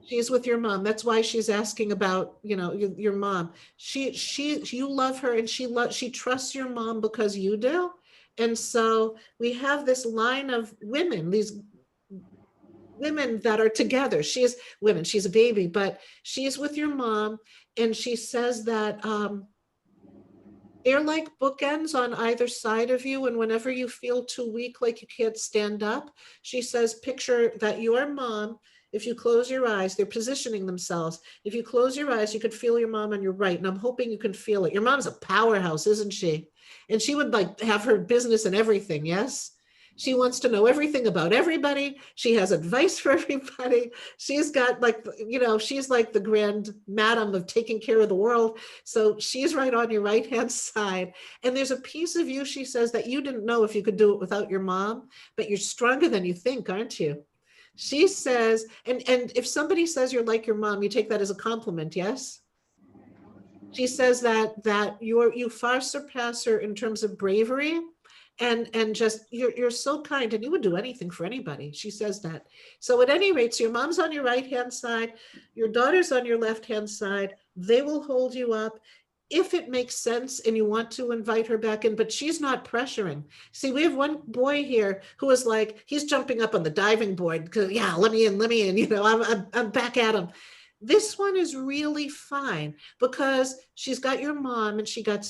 C: She's with your mom. That's why she's asking about, your mom. You love her, and she trusts your mom because you do. And so we have this line of women, these women that are together. She's a baby, but she's with your mom. And she says that they're like bookends on either side of you. And whenever you feel too weak, like you can't stand up, she says, picture that your mom, if you close your eyes, they're positioning themselves. If you close your eyes, you could feel your mom on your right. And I'm hoping you can feel it. Your mom's a powerhouse, isn't she? And she would like have her business and everything. Yes. She wants to know everything about everybody. She has advice for everybody. She's got she's like the grand madam of taking care of the world. So she's right on your right-hand side. And there's a piece of you, she says, that you didn't know if you could do it without your mom, but you're stronger than you think, aren't you? She says, and if somebody says you're like your mom, you take that as a compliment, yes? She says that you far surpass her in terms of bravery. And just you're so kind, and you would do anything for anybody. She says that. So at any rate, so your mom's on your right-hand side, your daughter's on your left-hand side. They will hold you up if it makes sense and you want to invite her back in, but she's not pressuring. See, we have one boy here who is like, he's jumping up on the diving board because, yeah, let me in, I'm back at him. This one is really fine because she's got your mom, and she got,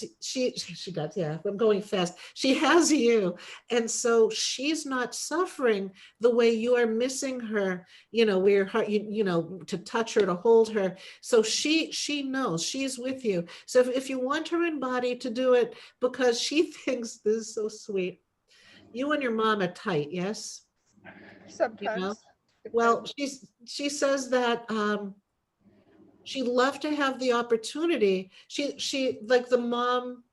C: yeah, I'm going fast. She has you. And so she's not suffering the way you are missing her, where her, to touch her, to hold her. So she knows she's with you. So if you want her in body to do it because she thinks this is so sweet, you and your mom are tight, yes?
G: Sometimes.
C: Well, she says that, she'd love to have the opportunity. She like the mom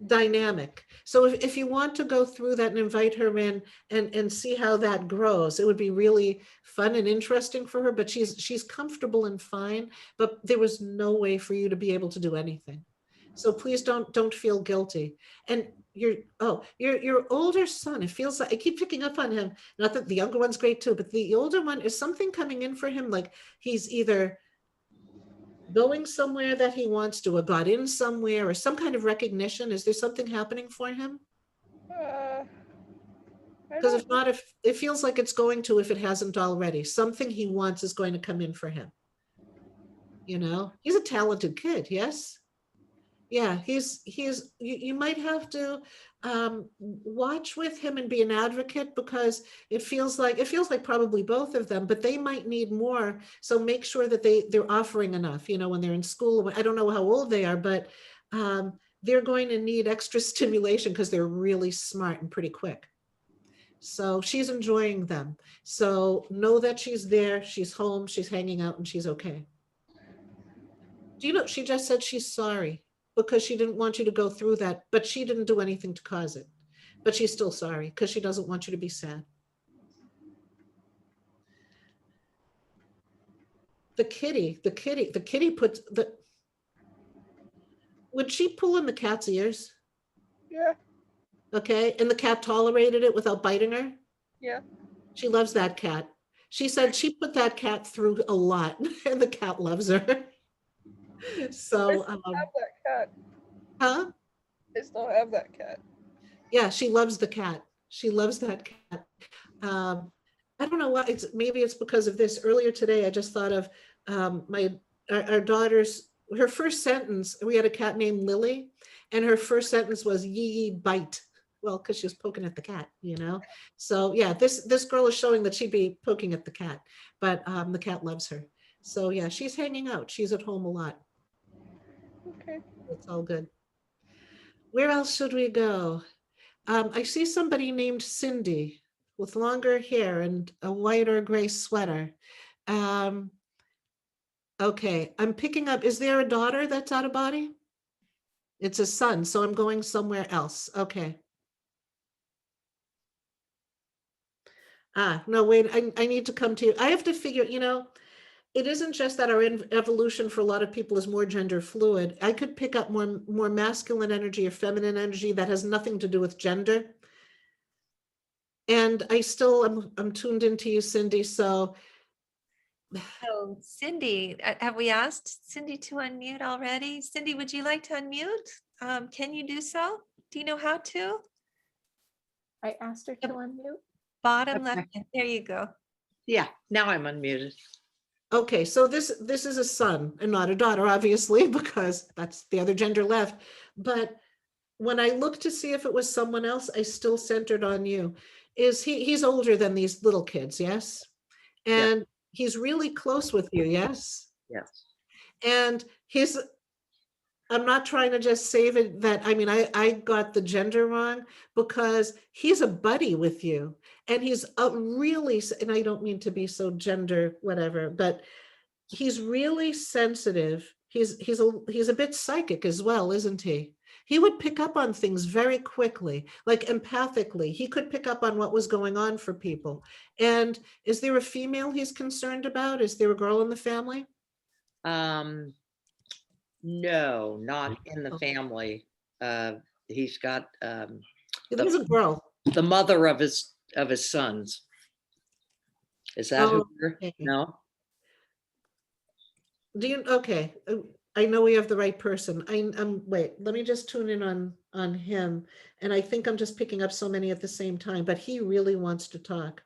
C: dynamic. So if you want to go through that and invite her in and see how that grows, it would be really fun and interesting for her, but she's comfortable and fine, but there was no way for you to be able to do anything. So please don't feel guilty. And your older son, it feels like I keep picking up on him. Not that the younger one's great too, but the older one, is something coming in for him, like he's either going somewhere that he wants to, or got in somewhere, or some kind of recognition? Is there something happening for him? Because if not, if it feels like it's going to, if it hasn't already, something he wants is going to come in for him. He's a talented kid, yes? Yeah, you might have to watch with him and be an advocate, because it feels like probably both of them, but they might need more. So make sure that they're offering enough, when they're in school. I don't know how old they are, but they're going to need extra stimulation because they're really smart and pretty quick. So she's enjoying them. So know that she's there, she's home, she's hanging out, and she's okay. Do you know, she just said she's sorry because she didn't want you to go through that, but she didn't do anything to cause it. But she's still sorry because she doesn't want you to be sad. The kitty puts the, would she pull in the cat's ears?
G: Yeah.
C: Okay, and the cat tolerated it without biting her?
G: Yeah.
C: She loves that cat. She said she put that cat through a lot and the cat loves her. So,
G: Have that cat.
C: huh?
G: I still have that cat.
C: Yeah, she loves the cat. She loves that cat. I don't know why. Maybe it's because of this. Earlier today, I just thought of our daughter's, her first sentence. We had a cat named Lily, and her first sentence was "yee yee bite." Well, because she was poking at the cat, So yeah, this girl is showing that she'd be poking at the cat, but the cat loves her. So yeah, she's hanging out. She's at home a lot.
G: Okay.
C: It's all good. Where else should we go? I see somebody named Cindy with longer hair and a white or gray sweater. Okay, I'm picking up, is there a daughter that's out of body? It's a son, so I'm going somewhere else. Okay. No, wait, I need to come to you. I have to figure, it isn't just that our evolution for a lot of people is more gender fluid. I could pick up more masculine energy or feminine energy that has nothing to do with gender. And I'm tuned into you, Cindy. So
A: Cindy, have we asked Cindy to unmute already? Cindy, would you like to unmute? Can you do so? Do you know how to?
B: I asked her to unmute.
A: Bottom
H: Okay.
A: left, there you go.
H: Yeah, now I'm unmuted.
C: okay, so this is a son and not a daughter, obviously, because that's the other gender left. But when I looked to see if it was someone else, I still centered on you. He's older than these little kids, yes? And he's really close with you, yes?
H: Yes.
C: And I'm not trying to just save it that, I got the gender wrong because he's a buddy with you and he's a really, and I don't mean to be so gender whatever, but he's really sensitive. He's a bit psychic as well, isn't he? He would pick up on things very quickly, like empathically. He could pick up on what was going on for people. And is there a female he's concerned about? Is there a girl in the family?
H: No, not in the family. He's got
C: There's a girl.
H: the mother of his sons. Is that who?
C: Okay.
H: No.
C: Okay, I know we have the right person. Wait, let me just tune in on him. And I think I'm just picking up so many at the same time, but he really wants to talk.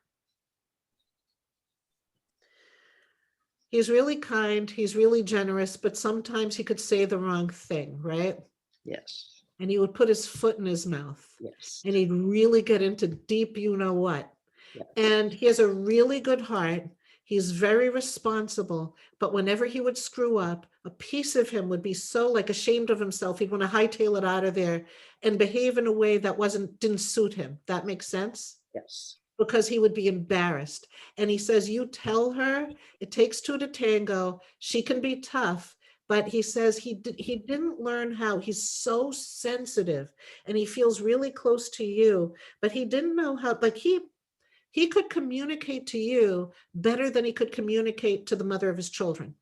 C: He's really kind, he's really generous, but sometimes he could say the wrong thing, right?
H: Yes.
C: And he would put his foot in his mouth.
H: Yes.
C: And he'd really get into deep, you know what.
H: Yes.
C: And he has a really good heart. He's very responsible, but whenever he would screw up, a piece of him would be so like ashamed of himself. He'd want to hightail it out of there and behave in a way that didn't suit him. That makes sense?
H: Yes.
C: Because he would be embarrassed. And he says, you tell her it takes two to tango. She can be tough. But he says he didn't learn how. He's so sensitive and he feels really close to you, but he didn't know how, like he could communicate to you better than he could communicate to the mother of his children.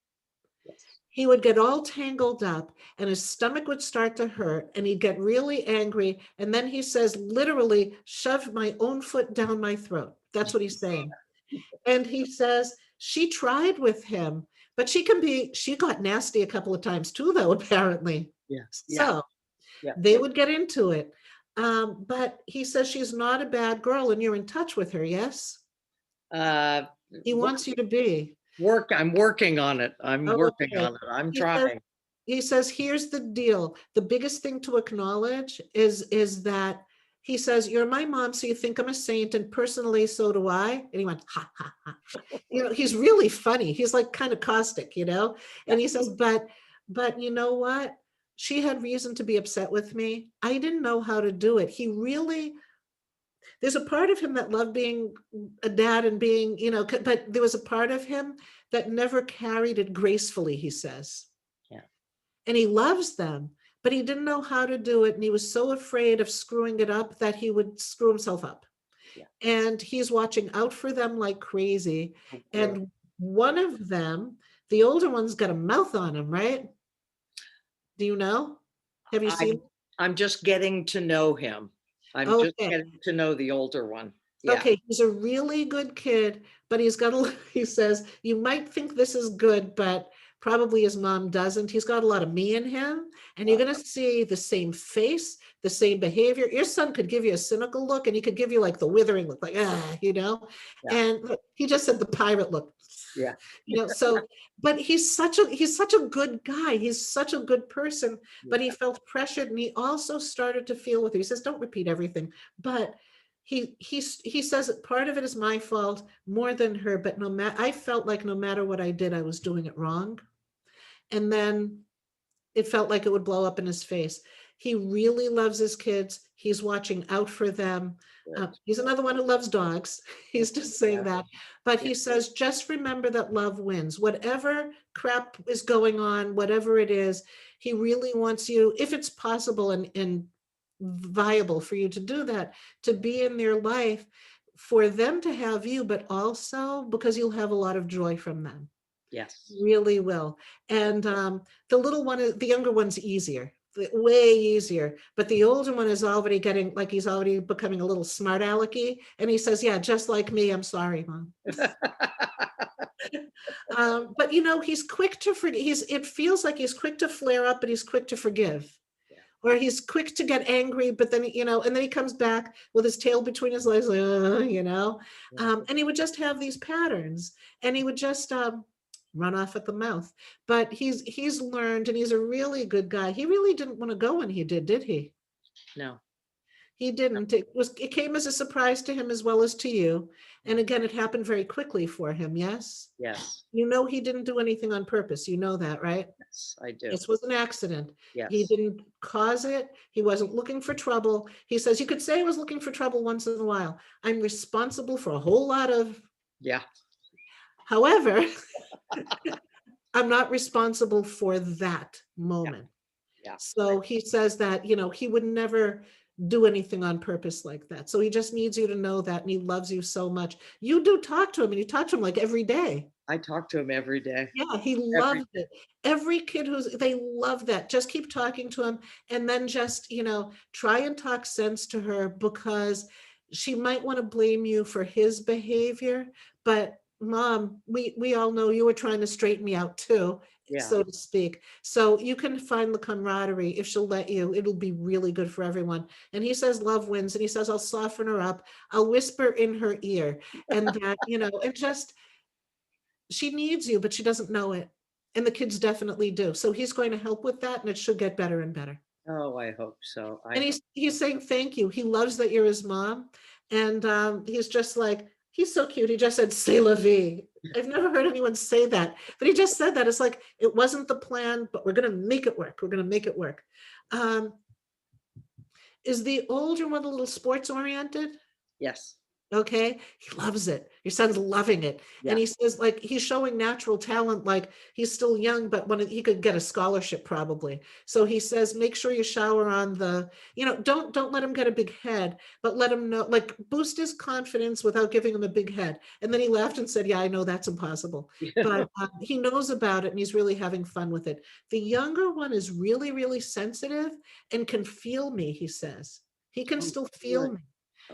H: Yes.
C: He would get all tangled up and his stomach would start to hurt and he'd get really angry. And then he says, literally, shove my own foot down my throat. That's what he's saying. And he says, she tried with him, but she got nasty a couple of times too, though, apparently.
H: Yeah.
C: So they would get into it. But he says she's not a bad girl and you're in touch with her, yes? He wants you to be.
H: I'm working on it. I'm working
C: Okay.
H: on it. I'm
C: He says-
H: trying.
C: he says, here's the deal. The biggest thing to acknowledge is that he says, you're my mom, so you think I'm a saint, and personally, so do I. And he went, ha, ha, ha. You know, he's really funny. He's like kind of caustic, you know? And he says, but you know what? She had reason to be upset with me. I didn't know how to do it. He really, there's a part of him that loved being a dad and being, you know, but there was a part of him that never carried it gracefully, he says.
H: Yeah.
C: And he loves them, but he didn't know how to do it. And he was so afraid of screwing it up that he would screw himself up.
H: Yeah.
C: And he's watching out for them like crazy.
H: Oh,
C: And one of them, the older one's got a mouth on him, right? Do you know? Have you seen?
H: I'm just getting to know him. I'm just
C: Okay.
H: getting to know the older one. Yeah.
C: Okay, he's a really good kid, but he's got a, he says, you might think this is good, but probably his mom doesn't. He's got a lot of me in him, and you're going to see the same face, the same behavior. Your son could give you a cynical look, and he could give you like the withering look, like, you know,
H: Yeah.
C: and look, he just said the pirate look.
H: Yeah.
C: You know, so, but he's such a good guy. He's such a good person, but he felt pressured, and he also started to feel with it. He says, don't repeat everything, but he says that part of it is my fault more than her, but I felt like no matter what I did, I was doing it wrong. And then it felt like it would blow up in his face. He really loves his kids. He's watching out for them. He's another one who loves dogs. He's just saying that. But he says, just remember that love wins. Whatever crap is going on, whatever it is, he really wants you, if it's possible and viable for you to do that, to be in their life, for them to have you, but also because you'll have a lot of joy from them.
H: Yes.
C: Really will. And the little one, the younger one's easier, way easier, but the older one is already getting, like, he's already becoming a little smart alecky. And he says, yeah, just like me, I'm sorry, Mom. But you know, he's quick to forgive. It feels like he's quick to flare up, but he's quick to forgive. Or he's quick to get angry, but then, you know, and then he comes back with his tail between his legs, like, you know, and he would just have these patterns, and he would just run off at the mouth. But he's learned, and he's a really good guy. He really didn't want to go when he did he?
H: No.
C: He didn't. It came as a surprise to him as well as to you. And again, it happened very quickly for him. Yes.
H: Yes.
C: You know, he didn't do anything on purpose. You know that, right?
H: Yes, I do.
C: This was an accident.
H: Yes.
C: He didn't cause it. He wasn't looking for trouble. He says, you could say I was looking for trouble once in a while. I'm responsible for a whole lot of.
H: Yeah.
C: However, I'm not responsible for that moment.
H: Yeah.
C: So he says that, you know, he would never do anything on purpose like that. So he just needs you to know that, and he loves you so much. You do talk to him, and you talk to him like every day.
H: I talk to him every day.
C: Yeah, he loved it. Every kid they love that. Just keep talking to him, and then just, you know, try and talk sense to her, because she might want to blame you for his behavior. But Mom, we all know you were trying to straighten me out too, so to speak. So you can find the camaraderie if she'll let you. It'll be really good for everyone. And he says love wins, and he says, I'll soften her up. I'll whisper in her ear, and that, you know, and just, she needs you, but she doesn't know it. And the kids definitely do. So he's going to help with that, and it should get better and better.
H: Oh, I hope so.
C: And he's saying thank you. He loves that you're his mom. And he's just like, he's so cute. He just said, c'est la vie. I've never heard anyone say that, but he just said that. It's like, it wasn't the plan, but we're going to make it work. We're going to make it work. Is the older one a little sports oriented?
H: Yes.
C: Okay, he loves it. Your son's loving it.
H: Yeah.
C: And he says, like, he's showing natural talent, like he's still young, but when he could get a scholarship probably. So he says, make sure you shower on the, you know, don't let him get a big head, but let him know, like, boost his confidence without giving him a big head. And then he laughed and said, yeah, I know that's impossible, but he knows about it, and he's really having fun with it. The younger one is really, really sensitive and can feel me, he says. He can still feel me.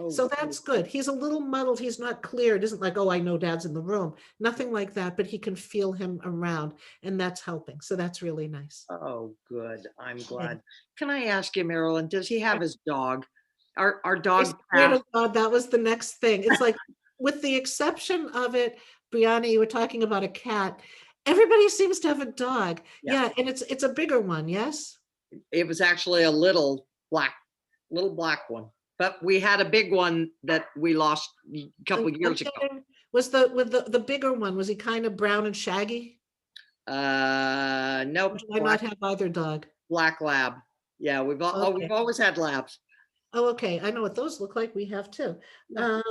C: So that's good. He's a little muddled. He's not clear. It isn't like, oh, I know Dad's in the room. Nothing like that, but he can feel him around, and that's helping. So that's really nice.
H: Oh, good. I'm glad. Can I ask you, Marilyn, does he have his dog? Our dog?
C: God, that was the next thing. It's like, with the exception of it, Brianna, you were talking about a cat, Everybody seems to have a dog.
H: Yeah.
C: Yeah, and it's a bigger one, yes?
H: It was actually a little black one, but we had a big one that we lost a couple
C: I'm
H: years ago.
C: kidding. Was the bigger one, was he kind of brown and shaggy?
H: Nope,
C: Or do I not have either dog?
H: black lab. Yeah, we've
C: Okay.
H: always had labs.
C: Oh, okay. I know what those look like. We have too.
H: Yeah.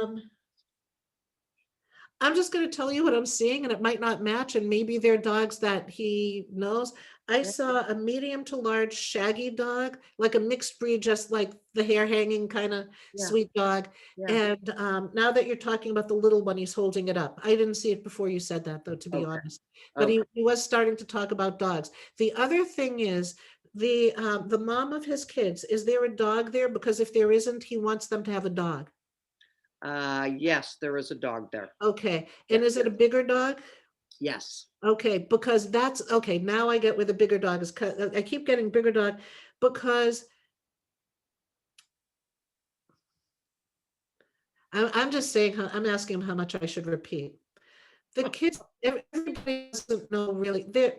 C: I'm just going to tell you what I'm seeing, and it might not match, and maybe they're dogs that he knows. I
H: Yeah.
C: saw a medium to large shaggy dog, like a mixed breed, just like the hair hanging kind of
H: Yeah.
C: sweet dog.
H: Yeah.
C: And now that you're talking about the little one, he's holding it up. I didn't see it before you said that, though, to be
H: Okay.
C: honest. But
H: Okay.
C: he was starting to talk about dogs. The other thing is the mom of his kids. Is there a dog there? Because if there isn't, he wants them to have a dog.
H: Yes, there is a dog there.
C: Okay. And
H: Yeah.
C: is it a bigger dog?
H: Yes.
C: Okay, because that's okay. Now I get where the bigger dog is. I keep getting bigger dog because I'm just saying, I'm asking him how much I should repeat. The kids, everybody doesn't know really. Because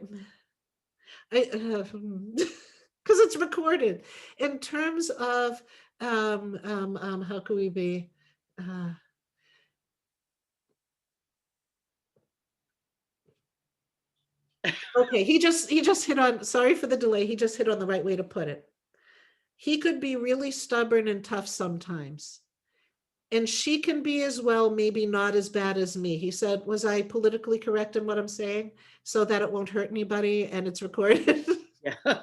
C: it's recorded. In terms of how could we be? Okay, he just hit on, sorry for the delay, he just hit on the right way to put it. He could be really stubborn and tough sometimes. And she can be as well, maybe not as bad as me. He said, was I politically correct in what I'm saying? So that it won't hurt anybody and it's recorded.
H: Yeah.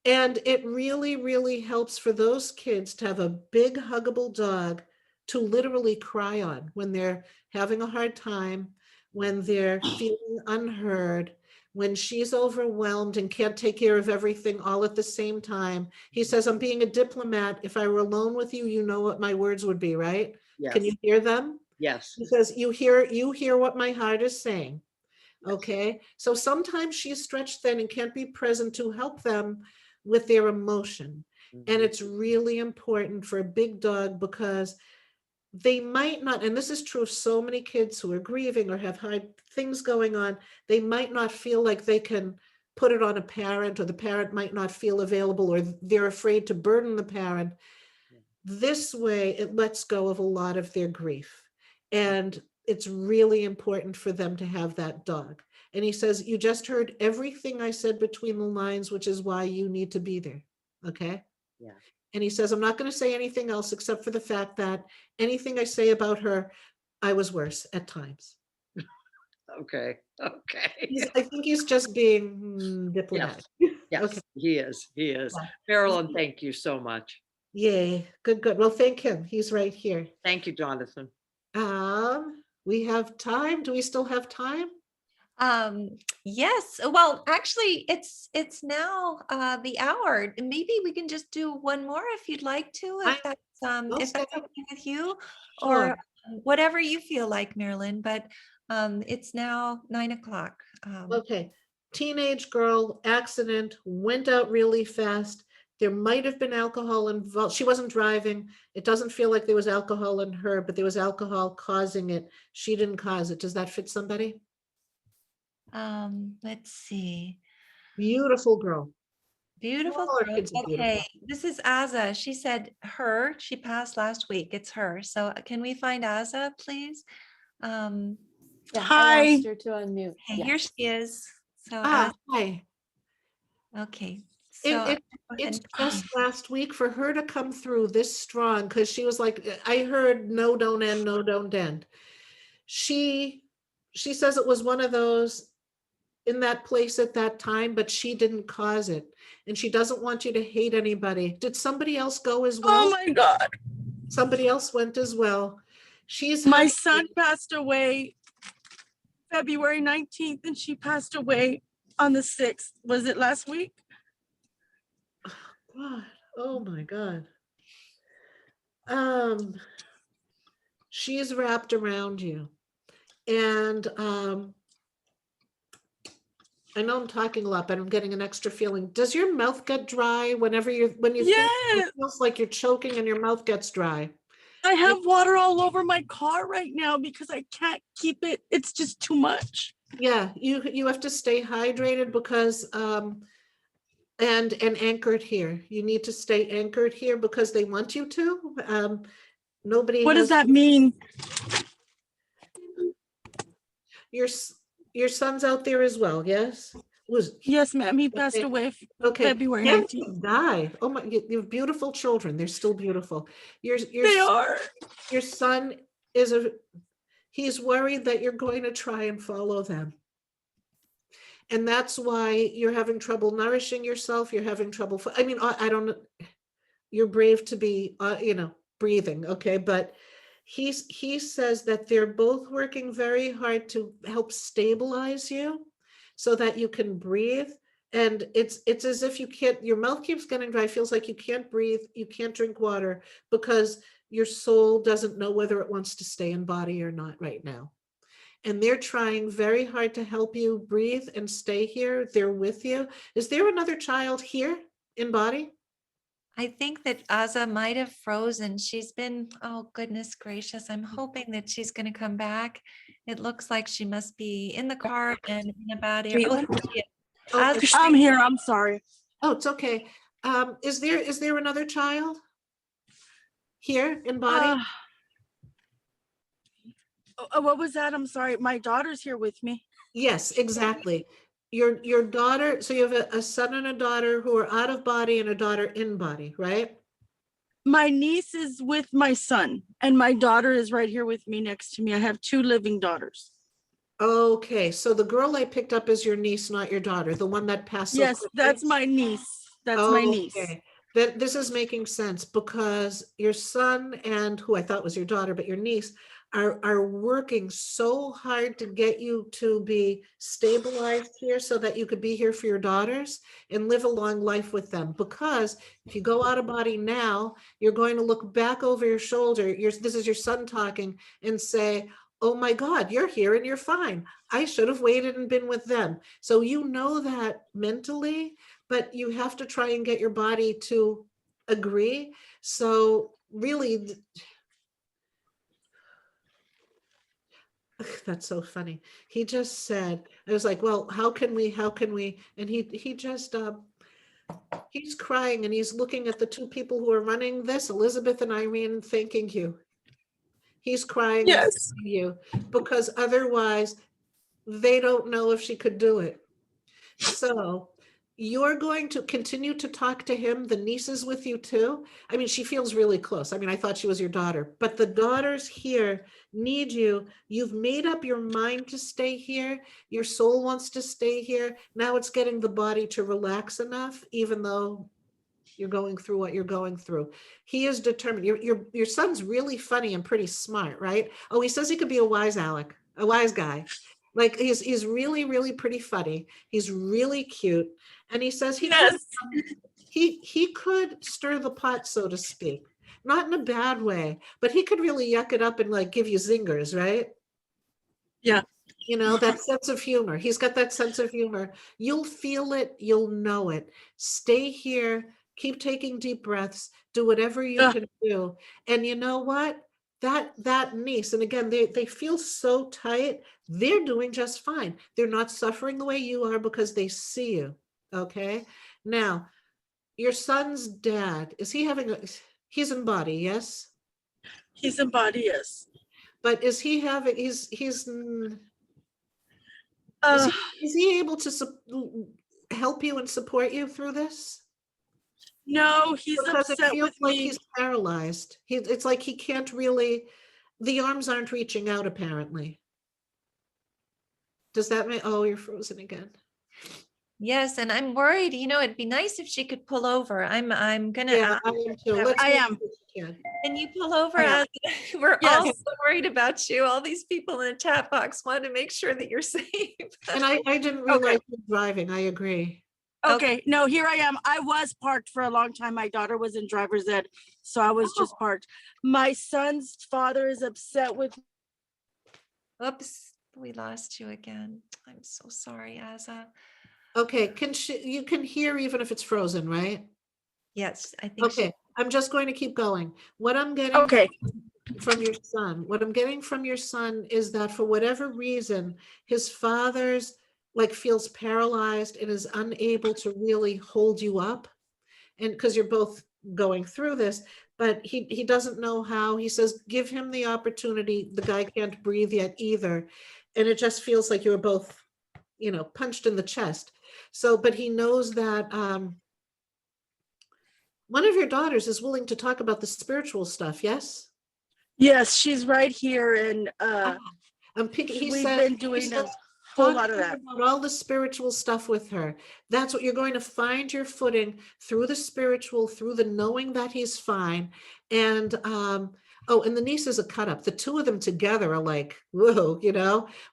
C: And it really, really helps for those kids to have a big huggable dog to literally cry on when they're having a hard time, when they're feeling unheard, when she's overwhelmed and can't take care of everything all at the same time. He says, I'm being a diplomat. If I were alone with you, you know what my words would be, right?
H: Yes.
C: Can you hear them?
H: Yes.
C: He says, you hear what my heart is saying. Okay. So sometimes she's stretched thin and can't be present to help them with their emotion. And it's really important for a big dog because they might not, and this is true of so many kids who are grieving or have hard things going on, they might not feel like they can put it on a parent, or the parent might not feel available, or they're afraid to burden the parent. This way, it lets go of a lot of their grief. And it's really important for them to have that dog. And he says, you just heard everything I said between the lines, which is why you need to be there. Okay.
H: Yeah.
C: And he says, I'm not going to say anything else except for the fact that anything I say about her, I was worse at times.
H: Okay. Okay.
C: I think he's just being diplomatic.
H: Yes,
C: Okay.
H: he is. He is.
C: Yeah.
H: Marilyn, thank you so much.
C: Yay. Good. Well, thank him. He's right here.
H: Thank you, Jonathan.
C: We have time. Do we still have time?
A: Yes, well, actually it's now the hour. Maybe we can just do one more if you'd like to, if that's okay with you,
C: Sure.
A: or whatever you feel like, Marilyn, but it's now 9 o'clock.
C: Okay. Teenage girl, accident, went out really fast. There might have been alcohol involved. She wasn't driving. It doesn't feel like there was alcohol in her, but there was alcohol causing it. She didn't cause it. Does that fit somebody?
A: Let's see.
C: Beautiful girl.
A: Beautiful
C: All our
A: girl.
C: kids are beautiful.
A: Okay, this is Aza. She said she passed last week. It's her. So can we find Aza, please?
B: Yeah, I
F: Hi.
B: asked her to unmute.
A: Okay, here
B: Yes.
A: she is. So
C: Hi.
A: okay. So
C: It's just last week for her to come through this strong, because she was like, I heard no, don't end, no, don't end. She says it was one of those in that place at that time, but she didn't cause it. And she doesn't want you to hate anybody. Did somebody else go as well?
F: Oh my God.
C: Somebody else went as well.
F: My son passed away February 19th and she passed away on the 6th. Was it last week?
C: God, oh my God. She's wrapped around you. And I know I'm talking a lot, but I'm getting an extra feeling. Does your mouth get dry when you think it feels like you're choking and your mouth gets dry?
F: I have water all over my car right now because I can't keep it. It's just too much.
C: Yeah, you have to stay hydrated because and anchored here. You need to stay anchored here because they want you to. Nobody
F: What does
C: has
F: that mean?
C: your your son's out there as well, yes? Was
F: Yes, ma'am. He passed
C: okay.
F: away
C: Okay,
F: February
C: can't
F: 19th.
C: die. Oh my, you have beautiful children. They're still beautiful.
F: They are.
C: Your son he's worried that you're going to try and follow them. And that's why you're having trouble nourishing yourself. You're having trouble. I mean, I don't know. You're brave to be, breathing. Okay. But he says that they're both working very hard to help stabilize you so that you can breathe. And it's as if you can't, your mouth keeps getting dry. It feels like you can't breathe. You can't drink water because your soul doesn't know whether it wants to stay in body or not right now. And they're trying very hard to help you breathe and stay here. They're with you. Is there another child here in body?
A: I think that Aza might have frozen. She's been, oh goodness gracious, I'm hoping that she's going to come back. It looks like she must be in the car and in a bad area. Oh, there she is.
C: Oh,
A: Aza,
F: I'm here. I'm sorry.
C: oh, it's okay. Is there another child here in body?
F: What was that? I'm sorry. My daughter's here with me.
C: Yes, exactly. Your daughter, so you have a son and a daughter who are out of body and a daughter in body, right?
F: My niece is with my son, and my daughter is right here with me next to me. I have 2 living daughters.
C: Okay, so the girl I picked up is your niece, not your daughter, the one that passed so
F: Yes,
C: quickly?
F: that's my niece. That's my niece.
C: Okay. That this is making sense because your son and who I thought was your daughter, but your niece are working so hard to get you to be stabilized here so that you could be here for your daughters and live a long life with them. Because if you go out of body now, you're going to look back over your shoulder. This is your son talking and say, oh my God, you're here and you're fine. I should have waited and been with them. So you know that mentally, but you have to try and get your body to agree. So really, that's so funny. He just said, I was like, well, how can we, and he just, he's crying and he's looking at the 2 people who are running this, Elizabeth and Irene, thanking you. He's crying and
F: Yes.
C: thanking you because otherwise they don't know if she could do it. So you're going to continue to talk to him. The niece is with you too. I mean, she feels really close. I mean, I thought she was your daughter, but the daughters here need you. You've made up your mind to stay here. Your soul wants to stay here. Now it's getting the body to relax enough, even though you're going through what you're going through. He is determined. Your son's really funny and pretty smart, right? Oh, he says he could be a wise guy. Like he's really, really pretty funny. He's really cute. And he says he could stir the pot, so to speak. Not in a bad way, but he could really yuck it up and like give you zingers, right?
F: Yeah.
C: You know, that sense of humor. He's got that sense of humor. You'll feel it. You'll know it. Stay here. Keep taking deep breaths. Do whatever you can do. And you know what? That niece, and again, they feel so tight. They're doing just fine. They're not suffering the way you are because they see you. Okay. Now, your son's dad, is he he's in body, yes?
F: He's in body, yes.
C: But is he having, is he able to help you and support you through this?
F: No, he's
C: Because it
F: upset
C: feels
F: with
C: like
F: me.
C: he's paralyzed. It's like he can't really, the arms aren't reaching out apparently. Does that mean, oh, you're frozen again.
A: yes, and I'm worried, it'd be nice if she could pull over. I'm gonna
C: Yeah,
A: ask.
C: I am too. Let's
F: I
C: make
F: am.
C: sure she can.
A: Can you pull over?
F: I am.
A: We're all
F: Yes.
A: so worried about you. All these people in the chat box want to make sure that you're safe.
C: And I didn't realize you were driving. I agree.
F: Okay, no, here I am. I was parked for a long time. My daughter was in driver's ed, so I was just parked. My son's father is upset with
A: Oops, we lost you again. I'm so sorry, Aza.
C: Okay, you can hear even if it's frozen, right?
A: Yes, I think
C: Okay, I'm just going to keep going. What I'm getting
F: Okay.
C: from your son. What I'm getting from your son is that for whatever reason, his father's like feels paralyzed and is unable to really hold you up. And because you're both going through this, but he doesn't know how. He says, give him the opportunity. The guy can't breathe yet either. And it just feels like you're both, punched in the chest. So, but he knows that one of your daughters is willing to talk about the spiritual stuff, yes?
F: Yes, she's right here, and
C: I'm picking, he
F: we've
C: says,
F: been doing a whole
C: talk
F: lot
C: to
F: of
C: her
F: that.
C: about all the spiritual stuff with her. That's what you're going to find your footing through the spiritual, through the knowing that he's fine. And and the niece is a cut up. The two of them together are like, whoa,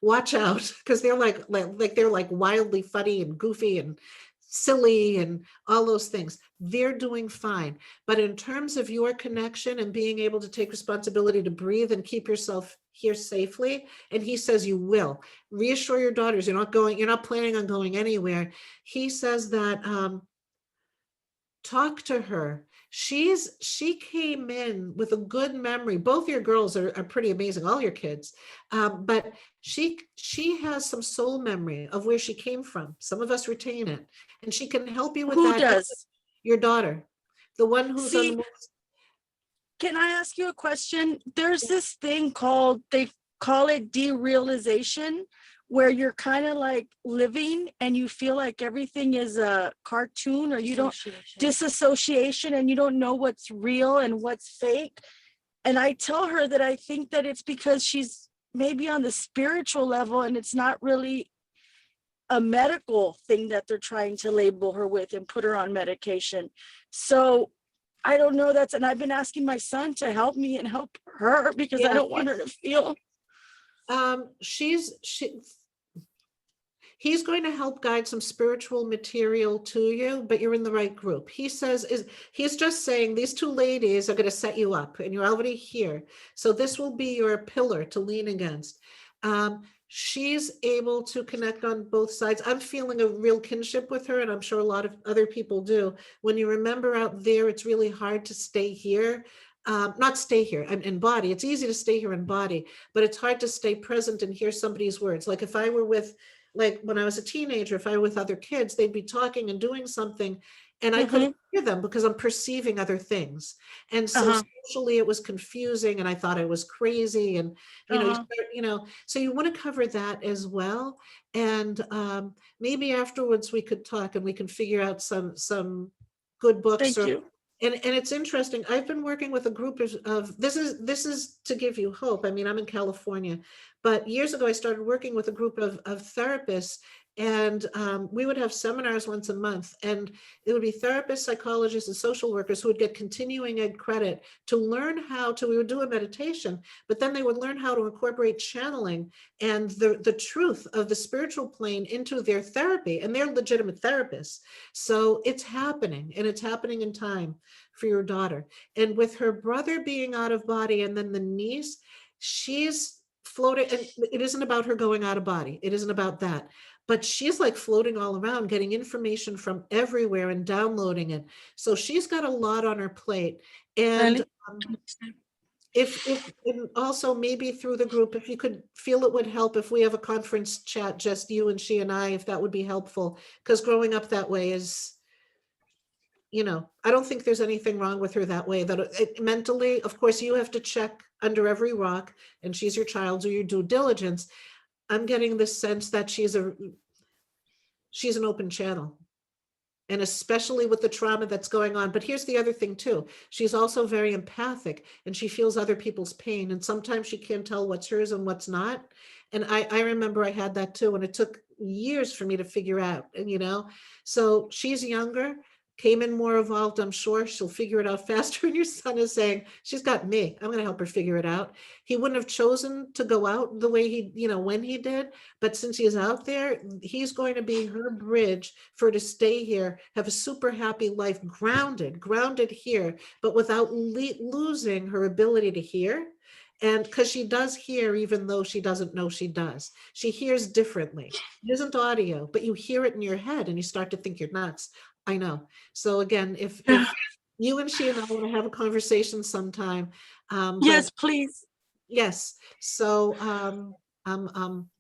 C: watch out, because they're like they're like wildly funny and goofy and silly and all those things. They're doing fine. But in terms of your connection and being able to take responsibility to breathe and keep yourself here safely, and he says you will. Reassure your daughters you're not planning on going anywhere. He says that talk to her. She came in with a good memory. Both your girls are pretty amazing, all your kids. But she has some soul memory of where she came from. Some of us retain it, and she can help you with
F: Who
C: that.
F: does?
C: Your daughter, the one who's
F: See,
C: on.
F: can I ask you a question? There's this thing called, they call it derealization, where you're kind of like living and you feel like everything is a cartoon, or you don't, disassociation, and you don't know what's real and what's fake. And I tell her that I think that it's because she's maybe on the spiritual level, and it's not really a medical thing that they're trying to label her with and put her on medication. So I don't know, and I've been asking my son to help me and help her, because I don't want her to feel.
C: He's going to help guide some spiritual material to you, but you're in the right group. He says he's just saying these two ladies are going to set you up, and you're already here. So this will be your pillar to lean against. She's able to connect on both sides. I'm feeling a real kinship with her, and I'm sure a lot of other people do. When you remember out there, it's really hard to stay here. Not stay here in body. It's easy to stay here in body, but it's hard to stay present and hear somebody's words. Like if I were when I was a teenager, if I were with other kids, they'd be talking and doing something, and I couldn't hear them because I'm perceiving other things. And so socially it was confusing, and I thought I was crazy. And, so you want to cover that as well. And maybe afterwards we could talk and we can figure out some good books.
F: Thank you.
C: And it's interesting. I've been working with a group of this is to give you hope. I mean, I'm in California, but years ago I started working with a group of therapists, and we would have seminars once a month, and it would be therapists, psychologists, and social workers who would get continuing ed credit to learn we would do a meditation, but then they would learn how to incorporate channeling and the truth of the spiritual plane into their therapy, and they're legitimate therapists. So it's happening, and it's happening in time for your daughter. And with her brother being out of body, and then the niece, she's floating, and it isn't about her going out of body. It isn't about that. But she's like floating all around, getting information from everywhere and downloading it. So she's got a lot on her plate. And if and also maybe through the group, if you could feel it would help if we have a conference chat, just you and she and I, if that would be helpful, because growing up that way is, I don't think there's anything wrong with her that way. That mentally, of course, you have to check under every rock, and she's your child, do your due diligence. I'm getting this sense that she's an open channel, and especially with the trauma that's going on. But here's the other thing too. She's also very empathic, and she feels other people's pain. And sometimes she can't tell what's hers and what's not. And I remember I had that too. And it took years for me to figure out, so she's younger, came in more evolved. I'm sure she'll figure it out faster. And your son is saying, she's got me. I'm going to help her figure it out. He wouldn't have chosen to go out the way he, when he did. But since he's out there, he's going to be her bridge for her to stay here, have a super happy life, grounded here, but without losing her ability to hear. And because she does hear, even though she doesn't know she does. She hears differently. It isn't audio, but you hear it in your head and you start to think you're nuts. I know. So again, if you and she and I want to have a conversation sometime, But
F: Yes, please.
C: yes, so,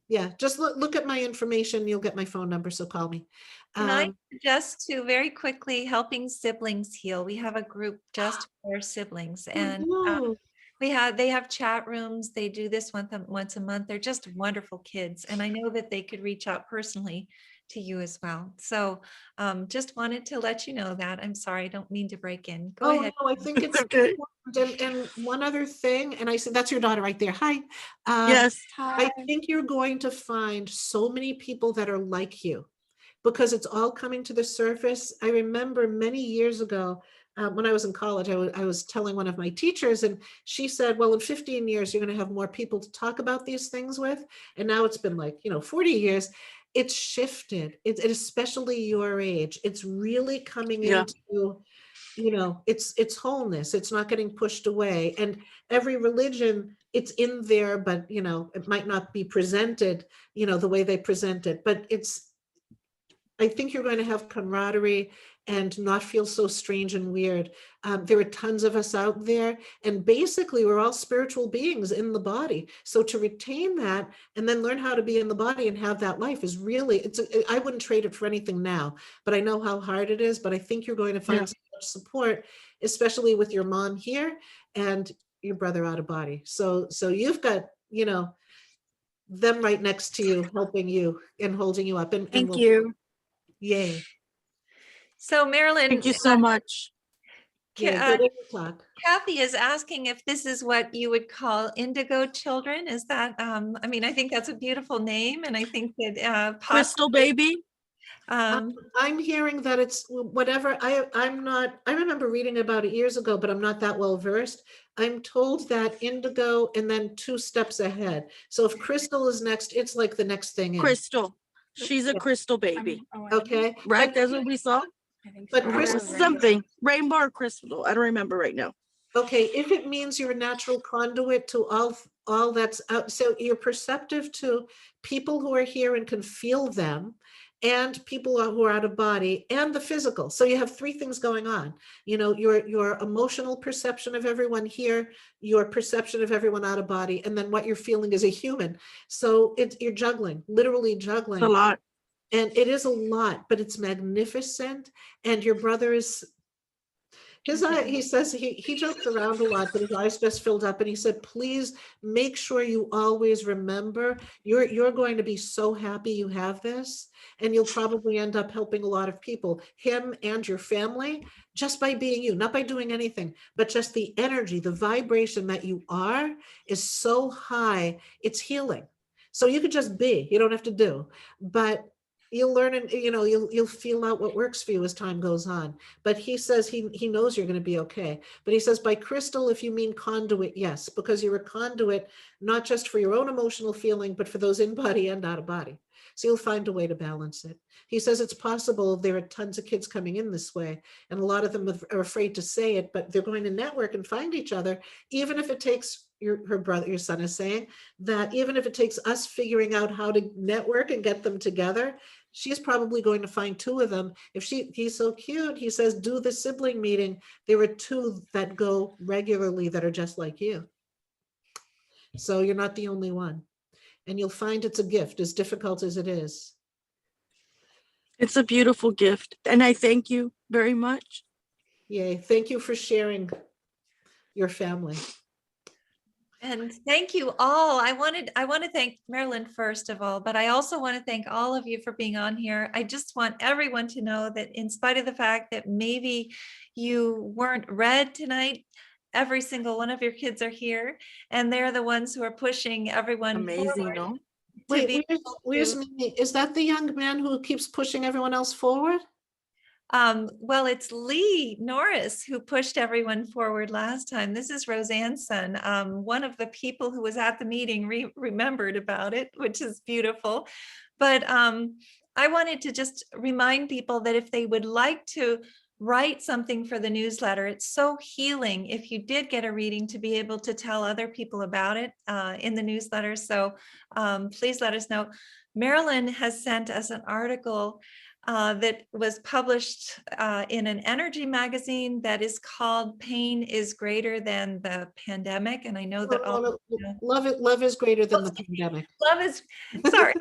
C: yeah, just look at my information. You'll get my phone number, so call me.
A: Can I
C: Um,
A: suggest to very quickly Helping Siblings Heal? We have a group just for siblings, and
C: ooh,
A: they have chat rooms. They do this once a month. They're just wonderful kids, and I know that they could reach out personally to you as well. So just wanted to let you know that. I'm sorry, I don't mean to break in. Go
C: oh,
A: ahead.
C: no, I think it's
F: Okay.
C: important. And one other thing, and I said, that's your daughter right there. Hi.
F: Yes.
C: I think you're going to find so many people that are like you, because it's all coming to the surface. I remember many years ago, when I was in college, I was telling one of my teachers, and she said, well, in 15 years, you're going to have more people to talk about these things with. And now it's been like, 40 years. It's shifted. It's especially your age. It's really coming
F: Yeah.
C: into, it's wholeness. It's not getting pushed away. And every religion, it's in there, but, it might not be presented, the way they present it, but I think you're going to have camaraderie and not feel so strange and weird. There are tons of us out there, and basically we're all spiritual beings in the body. So to retain that and then learn how to be in the body and have that life is really, I wouldn't trade it for anything now, but I know how hard it is. But I think you're going to find so much support, especially with your mom here and your brother out of body. So you've got, them right next to you, helping you and holding you up. And
F: Thank
C: we'll,
F: you.
C: yay.
A: So Marilyn,
F: Thank you so much.
C: Yeah,
A: Ca-
C: good talk.
A: Kathy is asking if this is what you would call indigo children. Is that, I mean, I think that's a beautiful name, and I think that
F: Crystal baby.
C: I'm hearing that it's whatever. I remember reading about it years ago, but I'm not that well versed. I'm told that indigo and then 2 steps ahead. So if crystal is next, it's like the next thing in.
F: Crystal. She's a
C: Yeah.
F: crystal baby.
C: Okay.
F: Right? That's what we saw.
C: But
F: Or
C: crystal,
F: something. Rainbow or crystal. I don't remember right now.
C: okay, if it means you're a natural conduit to all that's out, so you're perceptive to people who are here and can feel them, and people who are out of body, and the physical. So you have 3 things going on. Your emotional perception of everyone here, your perception of everyone out of body, and then what you're feeling as a human. So you're juggling, literally juggling.
F: It's a lot.
C: And it is a lot, but it's magnificent. And your brother is, his eye, he says he jokes around a lot, but his eyes just filled up, and he said, please make sure you always remember you're going to be so happy you have this, and you'll probably end up helping a lot of people, him and your family, just by being you, not by doing anything, but just the energy, the vibration that you are is so high, it's healing. So you could just be, you don't have to do, but you'll learn, and you'll feel out what works for you as time goes on. But he says he knows you're going to be okay. But he says by crystal, if you mean conduit, yes, because you're a conduit, not just for your own emotional feeling, but for those in body and out of body. So you'll find a way to balance it. He says it's possible. There are tons of kids coming in this way, and a lot of them are afraid to say it, but they're going to network and find each other, even if it takes your son is saying that even if it takes us figuring out how to network and get them together, she's probably going to find 2 of them. He's so cute. He says, do the sibling meeting. There are 2 that go regularly that are just like you. So you're not the only one. And you'll find it's a gift, as difficult as it is.
F: It's a beautiful gift. And I thank you very much.
C: Yay. Thank you for sharing your family.
A: And thank you all. I want to thank Marilyn first of all, but I also want to thank all of you for being on here. I just want everyone to know that in spite of the fact that maybe you weren't read tonight, every single one of your kids are here, and they're the ones who are pushing everyone
F: Amazing,
A: forward
F: no?
A: to
C: Wait,
A: be
C: where's
A: able to-
C: Mimi? Is that the young man who keeps pushing everyone else forward?
A: Well, it's Lee Norris who pushed everyone forward last time. This is Roseanne's son. One of the people who was at the meeting remembered about it, which is beautiful. But I wanted to just remind people that if they would like to write something for the newsletter, it's so healing if you did get a reading to be able to tell other people about it in the newsletter. So please let us know. Marilyn has sent us an article that was published in an energy magazine that is called Pain is Greater Than the Pandemic. And I know that all
C: Love is greater than the pandemic.
A: love is, sorry,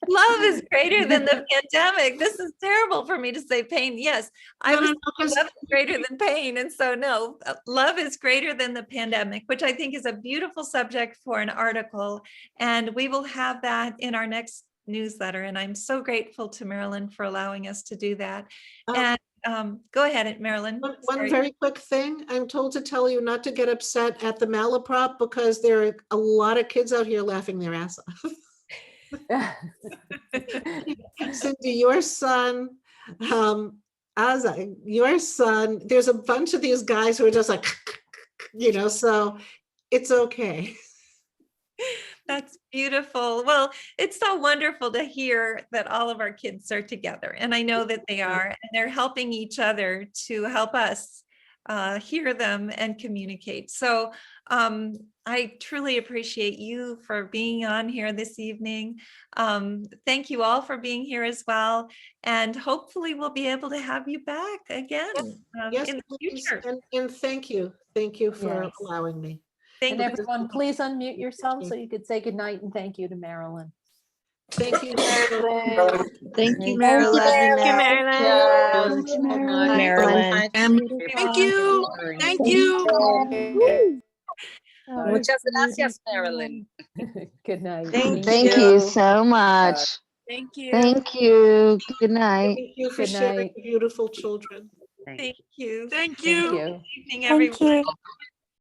A: love is greater than the pandemic. This is terrible for me to say pain. Yes, I
C: No,
A: was
C: no, no, 'cause-
A: love is greater than pain. And so no, love is greater than the pandemic, which I think is a beautiful subject for an article. And we will have that in our next newsletter. And I'm so grateful to Marilyn for allowing us to do that.
C: Um,
A: And go ahead, Marilyn.
C: One
A: Sorry.
C: very quick thing, I'm told to tell you not to get upset at the malaprop because there are a lot of kids out here laughing their ass off. Cindy, your son, Azza, your son, there's a bunch of these guys who are just like, so it's okay.
A: That's beautiful. Well, it's so wonderful to hear that all of our kids are together. And I know that they are, and they're helping each other to help us hear them and communicate. So I truly appreciate you for being on here this evening. Thank you all for being here as well. And hopefully we'll be able to have you back again
C: Yes,
A: in the
C: please,
A: future.
C: and thank you. Thank you for
B: Yes.
C: allowing me.
A: Thank
B: And
A: you.
B: everyone, please unmute yourself so you could say goodnight and thank you to Marilyn.
C: Thank you.
I: Thank you,
B: Marilyn.
I: Marilyn.
A: Marilyn.
C: so much.
I: Marilyn.
F: Thank you. Thank you.
B: Muchas gracias, Marilyn. Good night.
I: Thank you so much.
F: Thank you.
I: Thank you. Good night.
C: Thank you for
B: Good
C: sharing
B: night.
C: beautiful children.
A: Thank you.
F: Thank
B: Thank
F: you.
B: you.
A: Good evening, everyone.